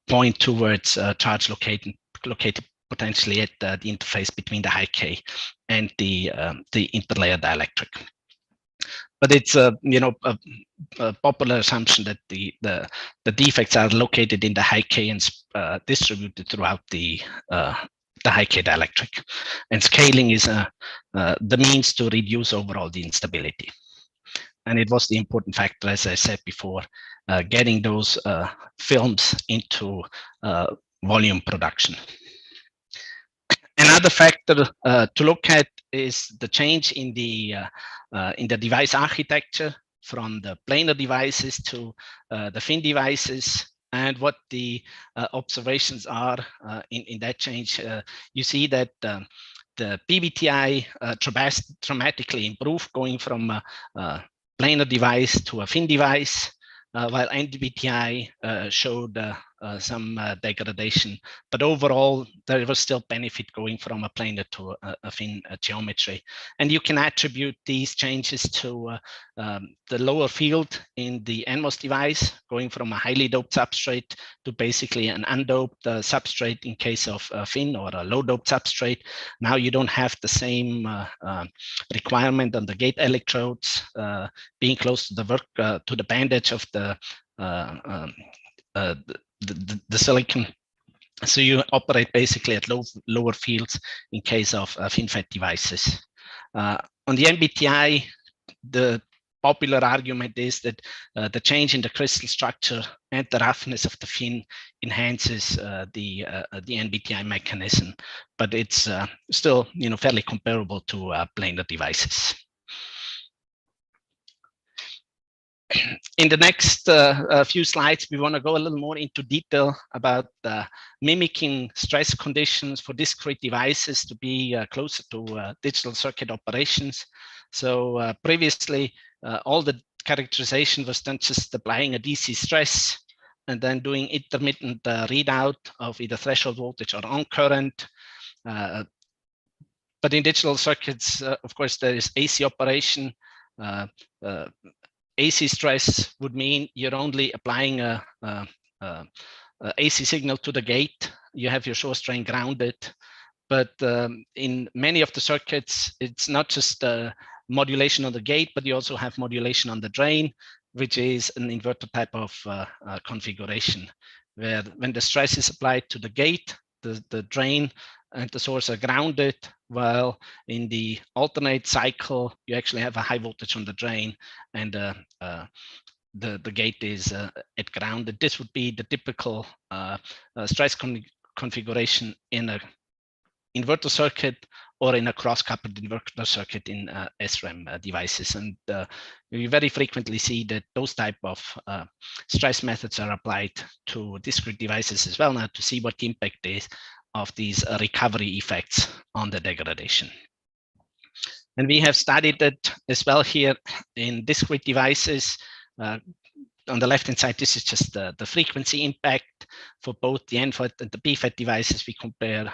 point towards charge located potentially at the interface between the high K and the interlayer dielectric. But it's a popular assumption that the defects are located in the high K and distributed throughout the high K dielectric. And scaling is the means to reduce overall the instability. And it was the important factor, as I said before, getting those films into volume production. Another factor to look at is the change in the device architecture from the planar devices to the fin devices, and what the observations are in that change. You see that the PBTI dramatically improved, going from a planar device to a thin device, while NDVTI showed some degradation. But overall, there was still benefit going from a planar to a thin geometry. And you can attribute these changes to the lower field in the NMOS device, going from a highly doped substrate to basically an undoped substrate in case of thin or a low doped substrate. Now you don't have the same requirement on the gate electrodes being close to the to the band edge of the silicon. So you operate basically at lower fields in case of FinFET devices. On the NBTI, the popular argument is that the change in the crystal structure and the roughness of the fin enhances the NBTI mechanism, but it's still fairly comparable to planar devices. In the next few slides, we want to go a little more into detail about mimicking stress conditions for discrete devices to be closer to digital circuit operations. So previously, all the characterization was done just applying a DC stress and then doing intermittent readout of either threshold voltage or on current. But in digital circuits, of course, there is AC operation. AC stress would mean you're only applying a AC signal to the gate. You have your source drain grounded. But in many of the circuits, it's not just modulation on the gate, but you also have modulation on the drain, which is an inverter type of configuration, where when the stress is applied to the gate, the drain and the source are grounded, while in the alternate cycle, you actually have a high voltage on the drain and the gate is at grounded. This would be the typical stress configuration in a inverter circuit or in a cross-coupled inverter circuit in SRAM devices. And we very frequently see that those type of stress methods are applied to discrete devices as well now to see what the impact is of these recovery effects on the degradation. And we have studied that as well here in discrete devices. On the left-hand side, this is just the frequency impact for both the NFET and the PFET devices. We compare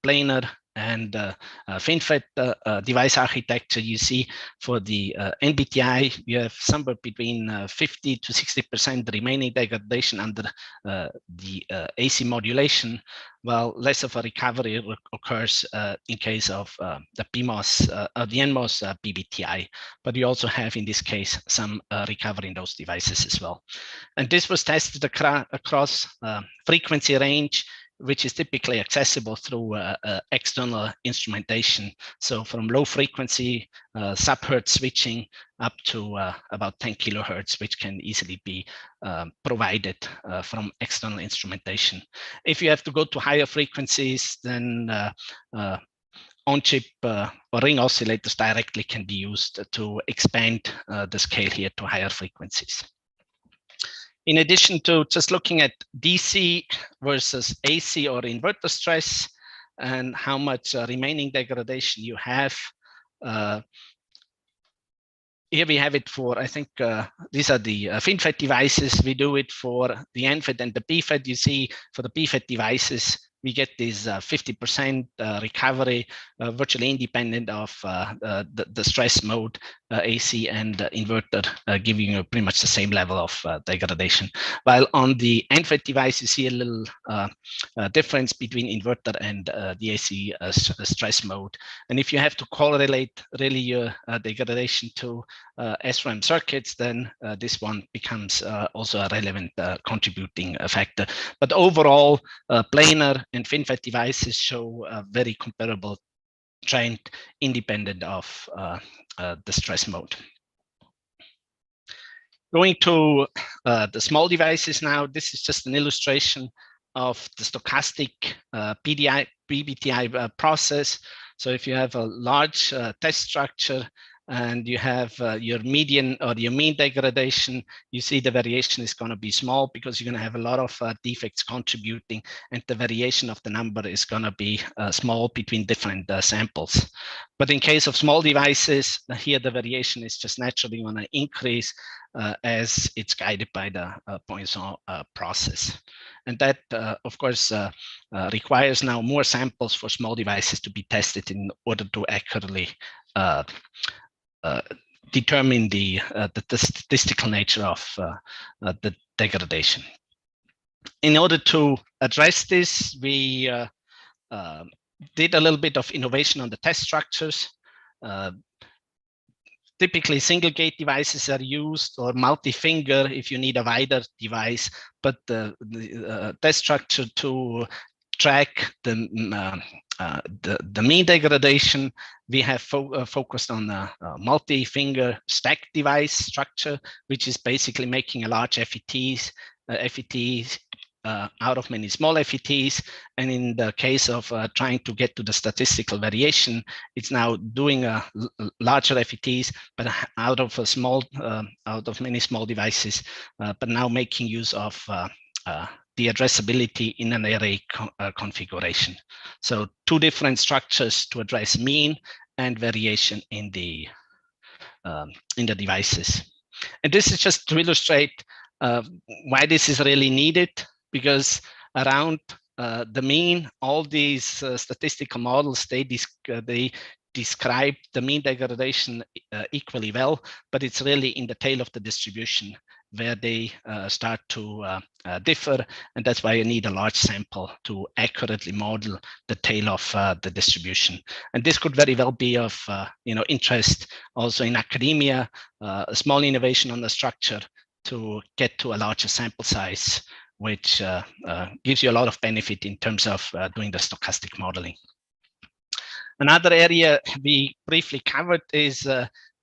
planar and FinFET device architecture. You see for the NBTI, you have somewhere between 50 to 60% remaining degradation under the AC modulation, while less of a recovery occurs in case of the PMOS, the NMOS PBTI. But you also have, in this case, some recovery in those devices as well. And this was tested across frequency range, which is typically accessible through external instrumentation. So from low frequency sub-hertz switching up to about 10 kilohertz, which can easily be provided from external instrumentation. If you have to go to higher frequencies, then on-chip or ring oscillators directly can be used to expand the scale here to higher frequencies. In addition to just looking at DC versus AC or inverter stress and how much remaining degradation you have, here we have it for, I think these are the FinFET devices. We do it for the NFET and the PFET. You see for the PFET devices, we get this 50% recovery, virtually independent of the stress mode, AC and inverter, giving you pretty much the same level of degradation. While on the NFET device, you see a little difference between inverter and the AC stress mode. And if you have to correlate really your degradation to SRAM circuits, then this one becomes also a relevant contributing factor. But overall, planar and FinFET devices show a very comparable trend independent of the stress mode. Going to the small devices now, this is just an illustration of the stochastic PBTI process. So if you have a large test structure and you have your median or your mean degradation, you see the variation is going to be small because you're going to have a lot of defects contributing, and the variation of the number is going to be small between different samples. But in case of small devices, here the variation is just naturally going to increase as it's guided by the Poisson process. And that, of course, requires now more samples for small devices to be tested in order to accurately determine the statistical nature of the degradation. In order to address this, we did a little bit of innovation on the test structures. Typically, single gate devices are used, or multi-finger if you need a wider device, but the test structure to track the mean degradation, we have focused on a multi-finger stacked device structure, which is basically making a large FETs out of many small FETs. And in the case of trying to get to the statistical variation, it's now doing a larger FETs, but out of many small devices, but now making use of the addressability in an array configuration. So two different structures to address mean and variation in the devices. And this is just to illustrate why this is really needed, because around the mean, all these statistical models, they describe the mean degradation equally well, but it's really in the tail of the distribution where they start to differ, and that's why you need a large sample to accurately model the tail of the distribution. And this could very well be of interest also in academia, a small innovation on the structure to get to a larger sample size, which gives you a lot of benefit in terms of doing the stochastic modeling. Another area we briefly covered is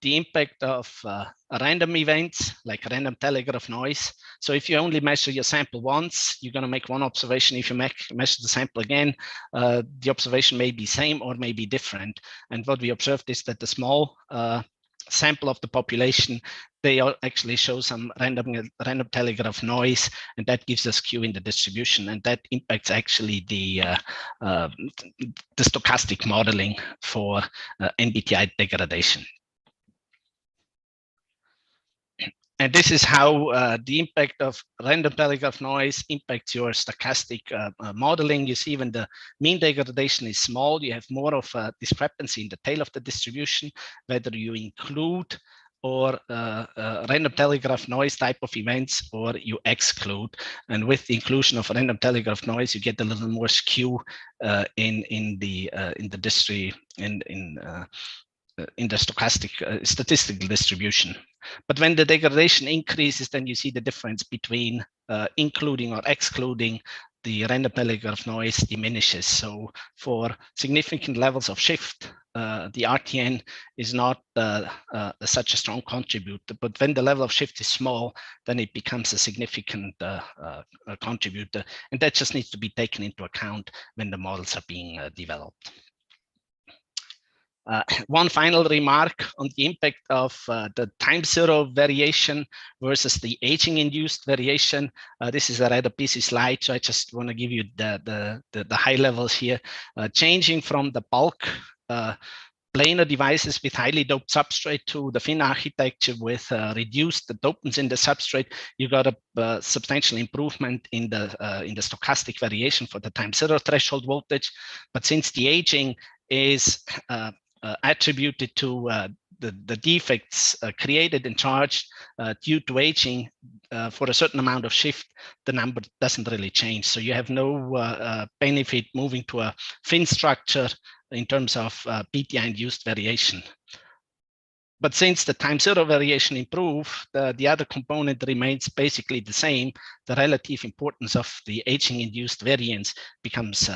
the impact of random events like random telegraph noise. So if you only measure your sample once, you're going to make one observation. If you measure the sample again, the observation may be same or may be different. And what we observed is that the small sample of the population, they actually show some random telegraph noise, and that gives a skew in the distribution, and that impacts actually the stochastic modeling for NBTI degradation. And this is how the impact of random telegraph noise impacts your stochastic modeling. You see when the mean degradation is small, you have more of a discrepancy in the tail of the distribution, whether you include or random telegraph noise type of events or you exclude. And with the inclusion of random telegraph noise, you get a little more skew in the stochastic statistical distribution. But when the degradation increases, then you see the difference between including or excluding. The random telegraph noise diminishes. So for significant levels of shift, the RTN is not such a strong contributor. But when the level of shift is small, then it becomes a significant contributor. And that just needs to be taken into account when the models are being developed. One final remark on the impact of the time zero variation versus the aging-induced variation. This is a rather busy slide, so I just want to give you the high levels here. Changing from the bulk planar devices with highly doped substrate to the thin architecture with reduced dopants in the substrate, you got a substantial improvement in the stochastic variation for the time zero threshold voltage. But since the aging is attributed to the defects created and charged due to aging for a certain amount of shift, the number doesn't really change. So you have no benefit moving to a thin structure in terms of PTI-induced variation. But since the time zero variation improved, the other component remains basically the same. The relative importance of the aging-induced variance becomes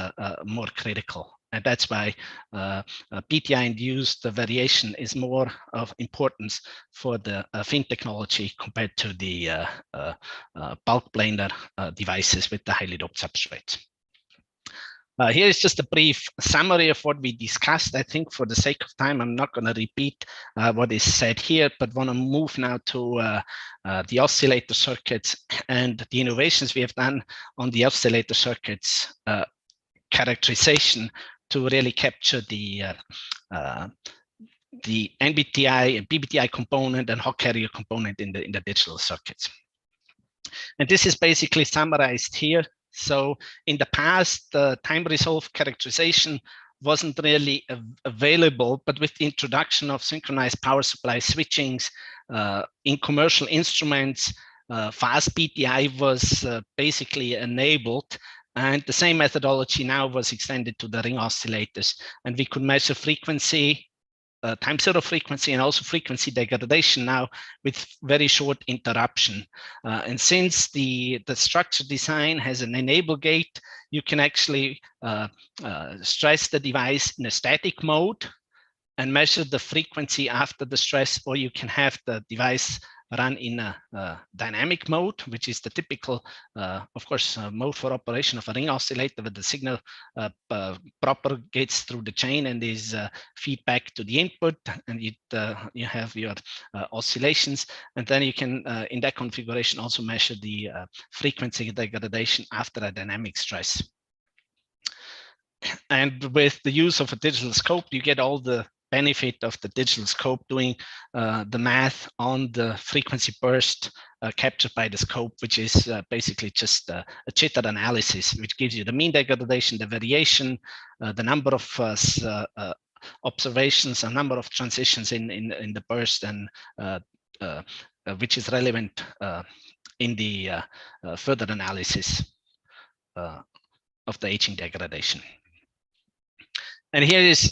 more critical. And that's why PTI-induced variation is more of importance for the thin technology compared to the bulk planar devices with the highly doped substrates. Here is just a brief summary of what we discussed. I think for the sake of time, I'm not going to repeat what is said here, but want to move now to the oscillator circuits and the innovations we have done on the oscillator circuits characterization to really capture the NBTI and PBTI component and hot carrier component in the digital circuits. And this is basically summarized here. So in the past, time resolve characterization wasn't really available, but with the introduction of synchronized power supply switchings in commercial instruments, fast PTI was basically enabled. And the same methodology now was extended to the ring oscillators. And we could measure frequency, time zero frequency, and also frequency degradation now with very short interruption. And since the structure design has an enable gate, you can actually stress the device in a static mode and measure the frequency after the stress, or you can have the device run in a dynamic mode, which is the typical, of course, mode for operation of a ring oscillator, where the signal propagates through the chain and is feedback to the input, and you have your oscillations, and then you can, in that configuration, also measure the frequency degradation after a dynamic stress. And with the use of a digital scope, you get all the benefit of the digital scope doing the math on the frequency burst captured by the scope, which is basically just a jitter analysis, which gives you the mean degradation, the variation, the number of observations, a number of transitions in the burst, and which is relevant in the further analysis of the aging degradation. And here is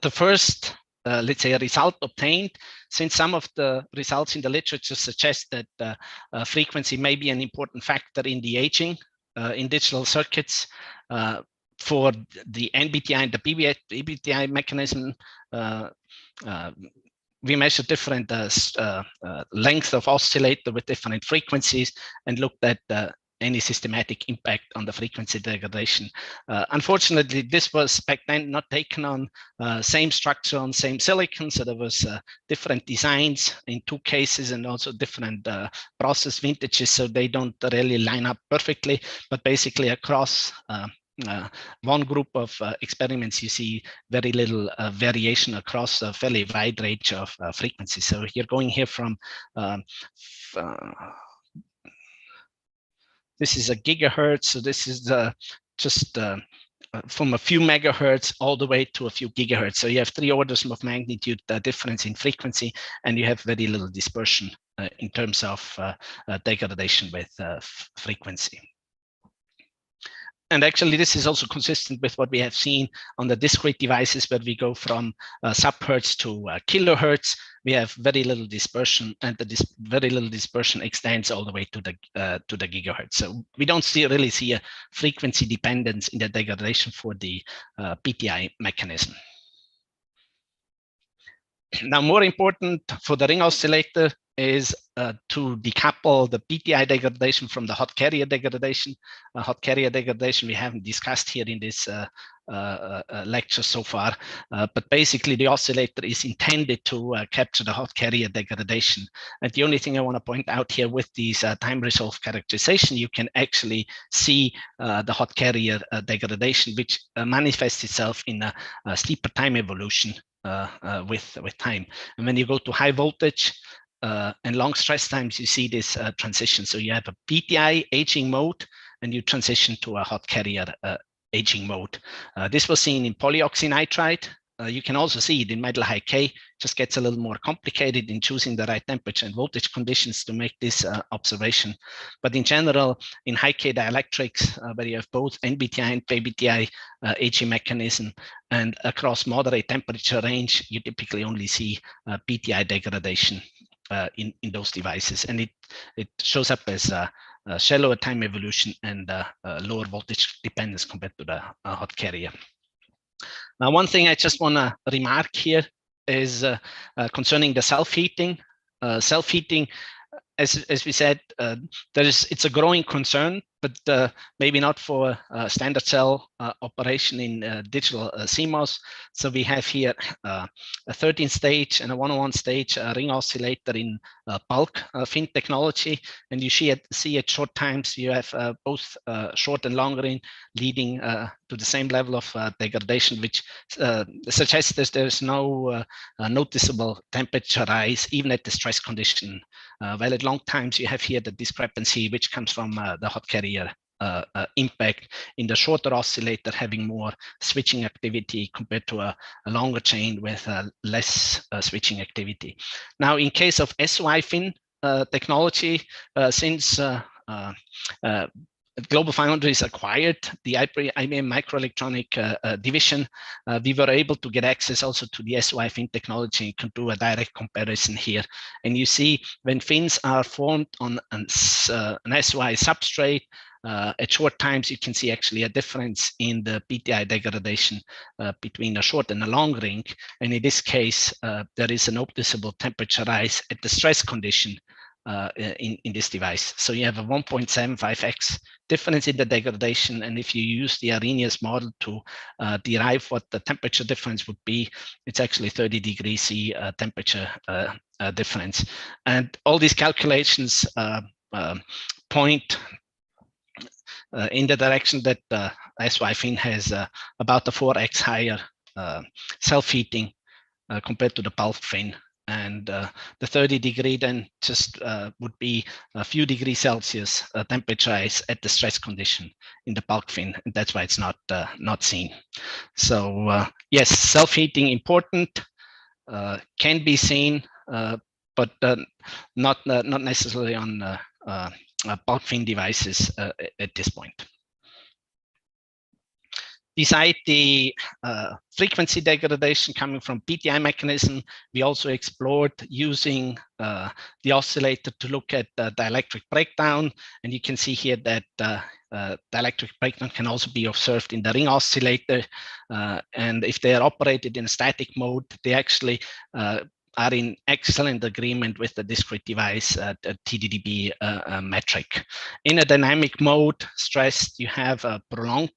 the first, let's say, a result obtained, since some of the results in the literature suggest that frequency may be an important factor in the aging in digital circuits. For the NBTI and the PBTI mechanism, we measured different lengths of oscillator with different frequencies and looked at any systematic impact on the frequency degradation. Unfortunately, this was back then not taken on same structure on same silicon, so there was different designs in two cases and also different process vintages, so they don't really line up perfectly, but basically across one group of experiments, you see very little variation across a fairly wide range of frequencies. So you're going here from this is a gigahertz, so this is just from a few megahertz all the way to a few gigahertz. So you have 3 orders of magnitude difference in frequency, and you have very little dispersion in terms of degradation with frequency. And actually, this is also consistent with what we have seen on the discrete devices, where we go from subhertz to kilohertz. We have very little dispersion, and very little dispersion extends all the way to the gigahertz. So we don't really see a frequency dependence in the degradation for the PTI mechanism. Now, more important for the ring oscillator is to decouple the PTI degradation from the hot carrier degradation. Hot carrier degradation we haven't discussed here in this lecture so far, but basically the oscillator is intended to capture the hot carrier degradation. And the only thing I want to point out here with these time resolve characterization, you can actually see the hot carrier degradation, which manifests itself in a steeper time evolution with time. And when you go to high voltage and long stress times, you see this transition. So you have a PTI aging mode, and you transition to a hot carrier aging mode. This was seen in polyoxynitride. You can also see it in metal high K. Just gets a little more complicated in choosing the right temperature and voltage conditions to make this observation. But in general, in high K dielectrics, where you have both NBTI and PBTI aging mechanism, and across moderate temperature range, you typically only see PTI degradation in those devices, and it shows up as a shallower time evolution and lower voltage dependence compared to the hot carrier. Now, one thing I just want to remark here is concerning the self-heating. Self-heating, as we said, it's a growing concern but maybe not for standard cell operation in digital CMOS. So we have here a 13-stage and a 101 stage ring oscillator in bulk fin technology, and you see at short times you have both short and long ring leading to the same level of degradation, which suggests that there's no noticeable temperature rise even at the stress condition. While at long times you have here the discrepancy which comes from the hot carrier impact in the shorter oscillator having more switching activity compared to a longer chain with less switching activity. Now, in case of SOI fin technology, since Global Foundries acquired the IBM microelectronic division, we were able to get access also to the SOI fin technology and can do a direct comparison here. And you see when fins are formed on an SOI substrate, at short times, you can see actually a difference in the PTI degradation between a short and a long ring. And in this case, there is a noticeable temperature rise at the stress condition in this device. So you have a 1.75x difference in the degradation. And if you use the Arrhenius model to derive what the temperature difference would be, it's actually 30 degrees C temperature difference. And all these calculations point in the direction that SOI fin has about a 4x higher self-heating compared to the bulk fin. And the 30 degree then just would be a few degrees Celsius temperature rise at the stress condition in the bulk fin, and that's why it's not seen. So yes, self-heating important, can be seen, but not necessarily on bulk fin devices at this point. Beside the frequency degradation coming from PTI mechanism, we also explored using the oscillator to look at dielectric breakdown. And you can see here that dielectric breakdown can also be observed in the ring oscillator. And if they are operated in a static mode, they actually are in excellent agreement with the discrete device TDDB metric. In a dynamic mode, stressed, you have prolonged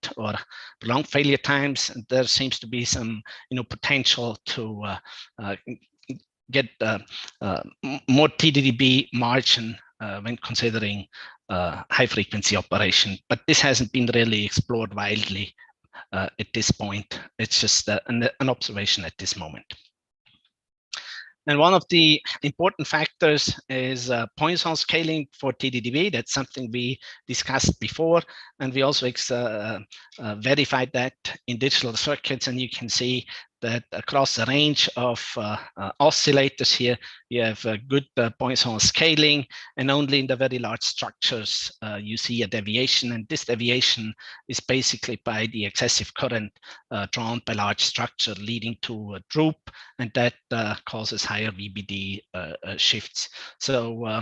failure times. And there seems to be some, potential to get more TDDB margin when considering high frequency operation. But this hasn't been really explored widely at this point. It's just an observation at this moment. And one of the important factors is Poisson scaling for TDDB. That's something we discussed before. And we also verified that in digital circuits. And you can see that across a range of oscillators here, you have good Poisson scaling, and only in the very large structures you see a deviation. And this deviation is basically by the excessive current drawn by large structure leading to a droop, and that causes higher VBD shifts. So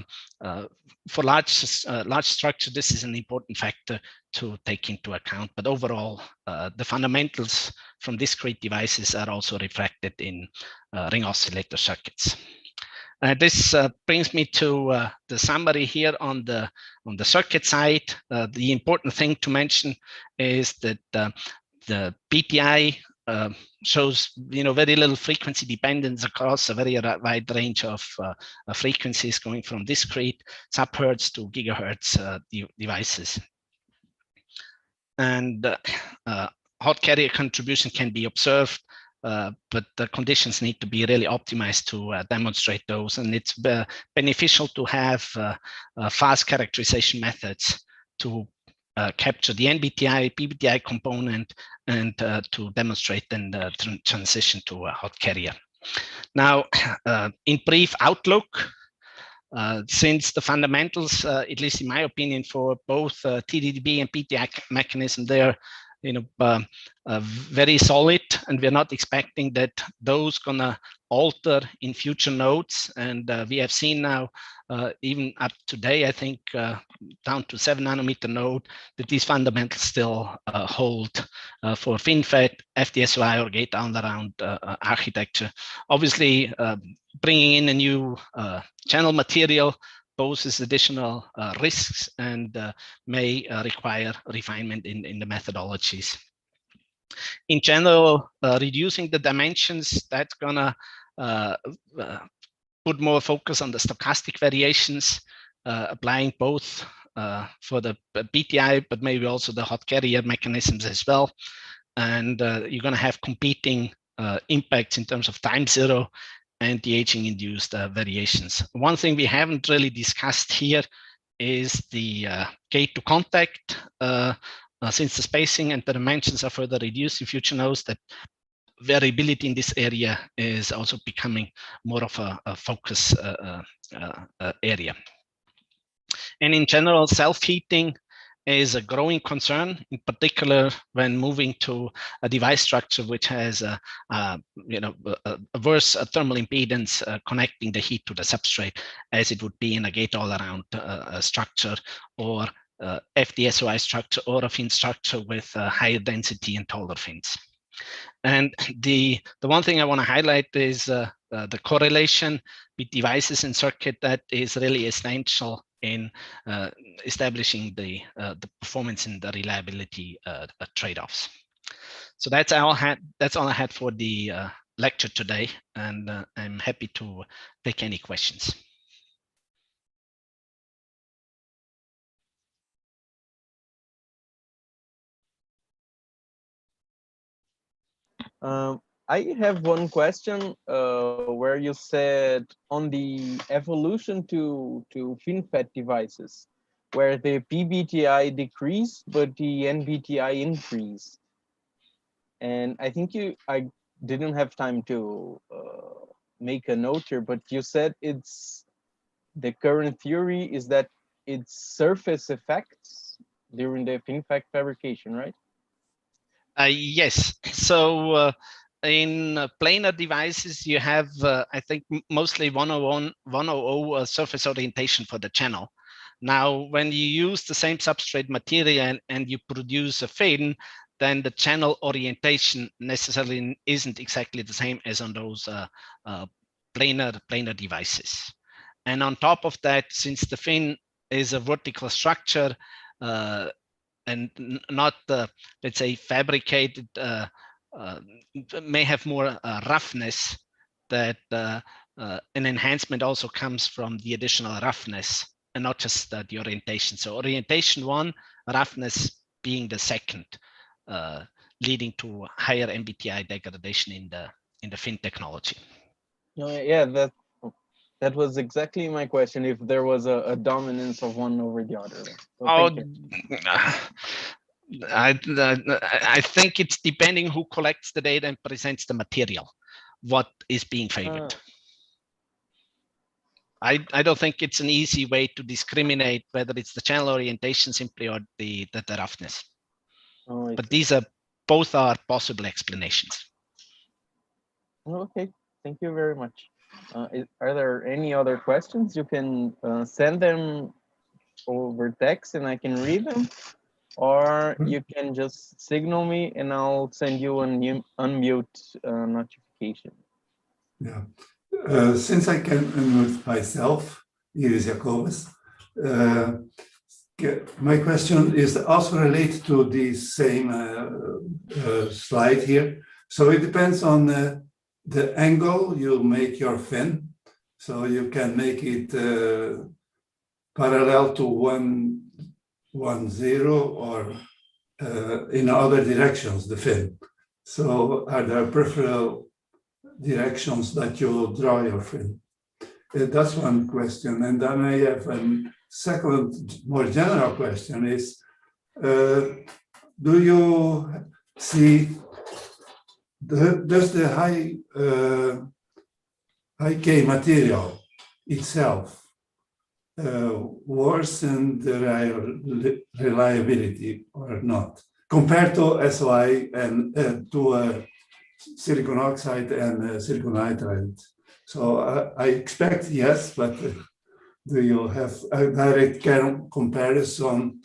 for large structure, this is an important factor to take into account. But overall, the fundamentals from discrete devices are also reflected in ring oscillator circuits. This brings me to the summary here on the circuit side. The important thing to mention is that the PTI shows very little frequency dependence across a very wide range of frequencies, going from discrete subhertz to gigahertz devices. And hot carrier contribution can be observed, but the conditions need to be really optimized to demonstrate those. And it's beneficial to have fast characterization methods to capture the NBTI, PBTI component, and to demonstrate then the transition to a hot carrier. Now, in brief outlook, since the fundamentals, at least in my opinion, for both TDDB and PTI mechanism, they're very solid, and we're not expecting that those gonna alter in future nodes. And we have seen now, even up today, I think down to 7 nanometer node, that these fundamentals still hold for FinFET, FD-SOI, or gate-all-around architecture. Obviously, bringing in a new channel material poses additional risks and may require refinement in the methodologies. In general, reducing the dimensions, that's gonna put more focus on the stochastic variations, applying both for the BTI, but maybe also the hot carrier mechanisms as well. And you're going to have competing impacts in terms of time zero and the aging induced variations. One thing we haven't really discussed here is the gate to contact. Since the spacing and the dimensions are further reduced, the future knows that variability in this area is also becoming more of a focus area. And in general, self-heating is a growing concern, in particular when moving to a device structure which has a worse thermal impedance connecting the heat to the substrate, as it would be in a gate-all-around structure or FDSOI structure or a fin structure with higher density and taller fins. And the one thing I want to highlight is the correlation with devices and circuit that is really essential in establishing the performance and the reliability trade-offs. So that's all I had for the lecture today, and I'm happy to take any questions. I have one question where you said on the evolution to FinFET devices, where the PBTI decreased, but the NBTI increased. And I think I didn't have time to make a note here, but you said the current theory is that it's surface effects during the FinFET fabrication, right? Yes. So in planar devices, you have, I think, mostly 100 surface orientation for the channel. Now, when you use the same substrate material and you produce a fin, then the channel orientation necessarily isn't exactly the same as on those planar devices. And on top of that, since the fin is a vertical structure, and not, let's say, fabricated, may have more roughness, that an enhancement also comes from the additional roughness and not just the orientation. So orientation one, roughness being the second, leading to higher MBTI degradation in the fin technology. Yeah, that was exactly my question, if there was a dominance of one over the other. So I think it's depending who collects the data and presents the material, what is being favored. I don't think it's an easy way to discriminate whether it's the channel orientation simply or the roughness. But both are possible explanations. Okay, thank you very much. Are there any other questions? You can send them over text and I can read them, or you can just signal me and I'll send you an unmute notification. Yeah, since I can unmute myself, here is Jacobus. My question is also related to the same slide here. So it depends on the angle you make your fin. So you can make it parallel to 110 or in other directions, the fin. So are there peripheral directions that you draw your fin? That's one question. And then I have a second, more general question is, do you see, does the high K material itself worsen the reliability or not, compared to SOI and to silicon oxide and silicon nitride? So I expect yes, but do you have a direct comparison?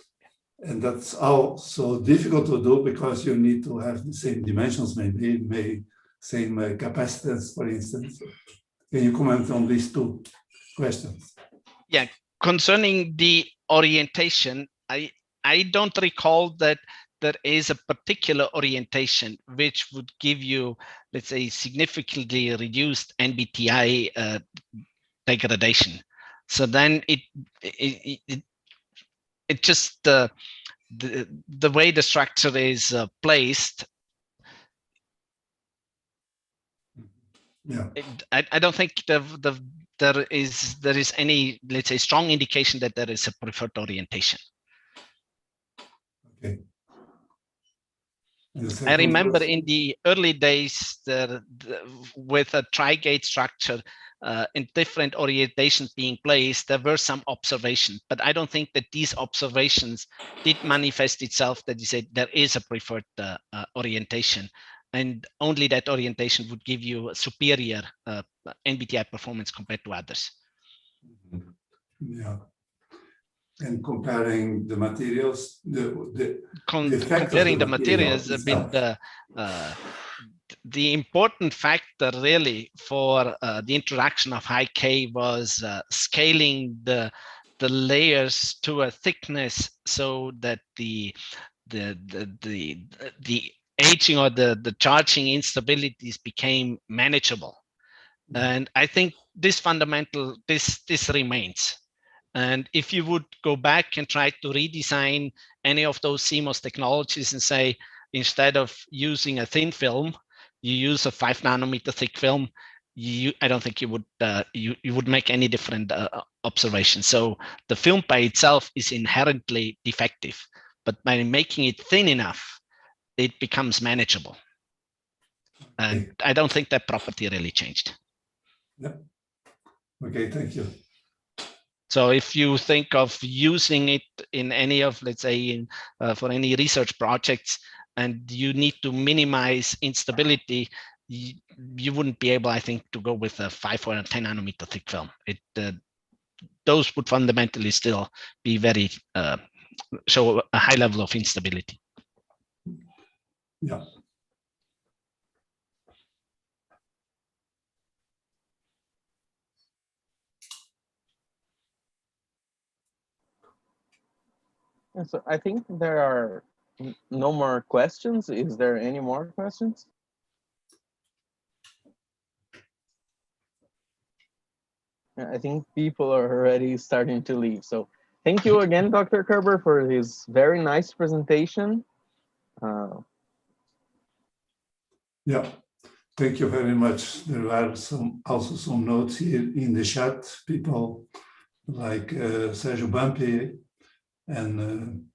And that's also difficult to do because you need to have the same dimensions, maybe same capacitance, for instance. Can you comment on these two questions? Yeah, concerning the orientation, I don't recall that there is a particular orientation which would give you, let's say, significantly reduced NBTI degradation. So then it just the way the structure is placed. Yeah. I don't think there is any, let's say, strong indication that there is a preferred orientation. Okay. I remember in the early days with a tri-gate structure in different orientations being placed, there were some observations, but I don't think that these observations did manifest itself that you said there is a preferred orientation, and only that orientation would give you a superior NBTI performance compared to others. Yeah. And comparing the materials, the comparing the materials have been the important factor really for the introduction of high K was scaling the layers to a thickness so that the aging or the charging instabilities became manageable. And I think this this remains. And if you would go back and try to redesign any of those CMOS technologies and say, instead of using a thin film, you use a 5 nanometer thick film, I don't think you would you would make any different observation. So the film by itself is inherently defective, but by making it thin enough, it becomes manageable. And I don't think that property really changed. Yeah. Okay, thank you. So if you think of using it in any of, let's say, for any research projects, and you need to minimize instability, you wouldn't be able, I think, to go with a 5 or a 10 nanometer thick film. Those would fundamentally still be very show a high level of instability. Yeah. So I think there are no more questions. Is there any more questions? I think people are already starting to leave. So thank you again, Dr. Kerber, for his very nice presentation. Yeah, thank you very much. There are also some notes here in the chat. People like Sergio Bampi and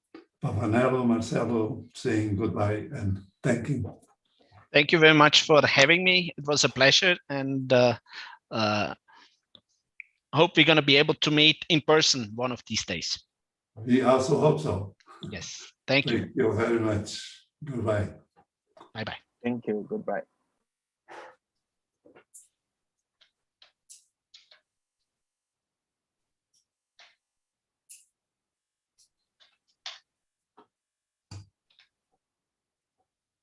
Pavanello, Marcelo saying goodbye and thanking. Thank you very much for having me. It was a pleasure, and hope we're going to be able to meet in person one of these days. We also hope so. Yes. Thank you. Thank you very much. Goodbye. Bye-bye. Thank you. Goodbye.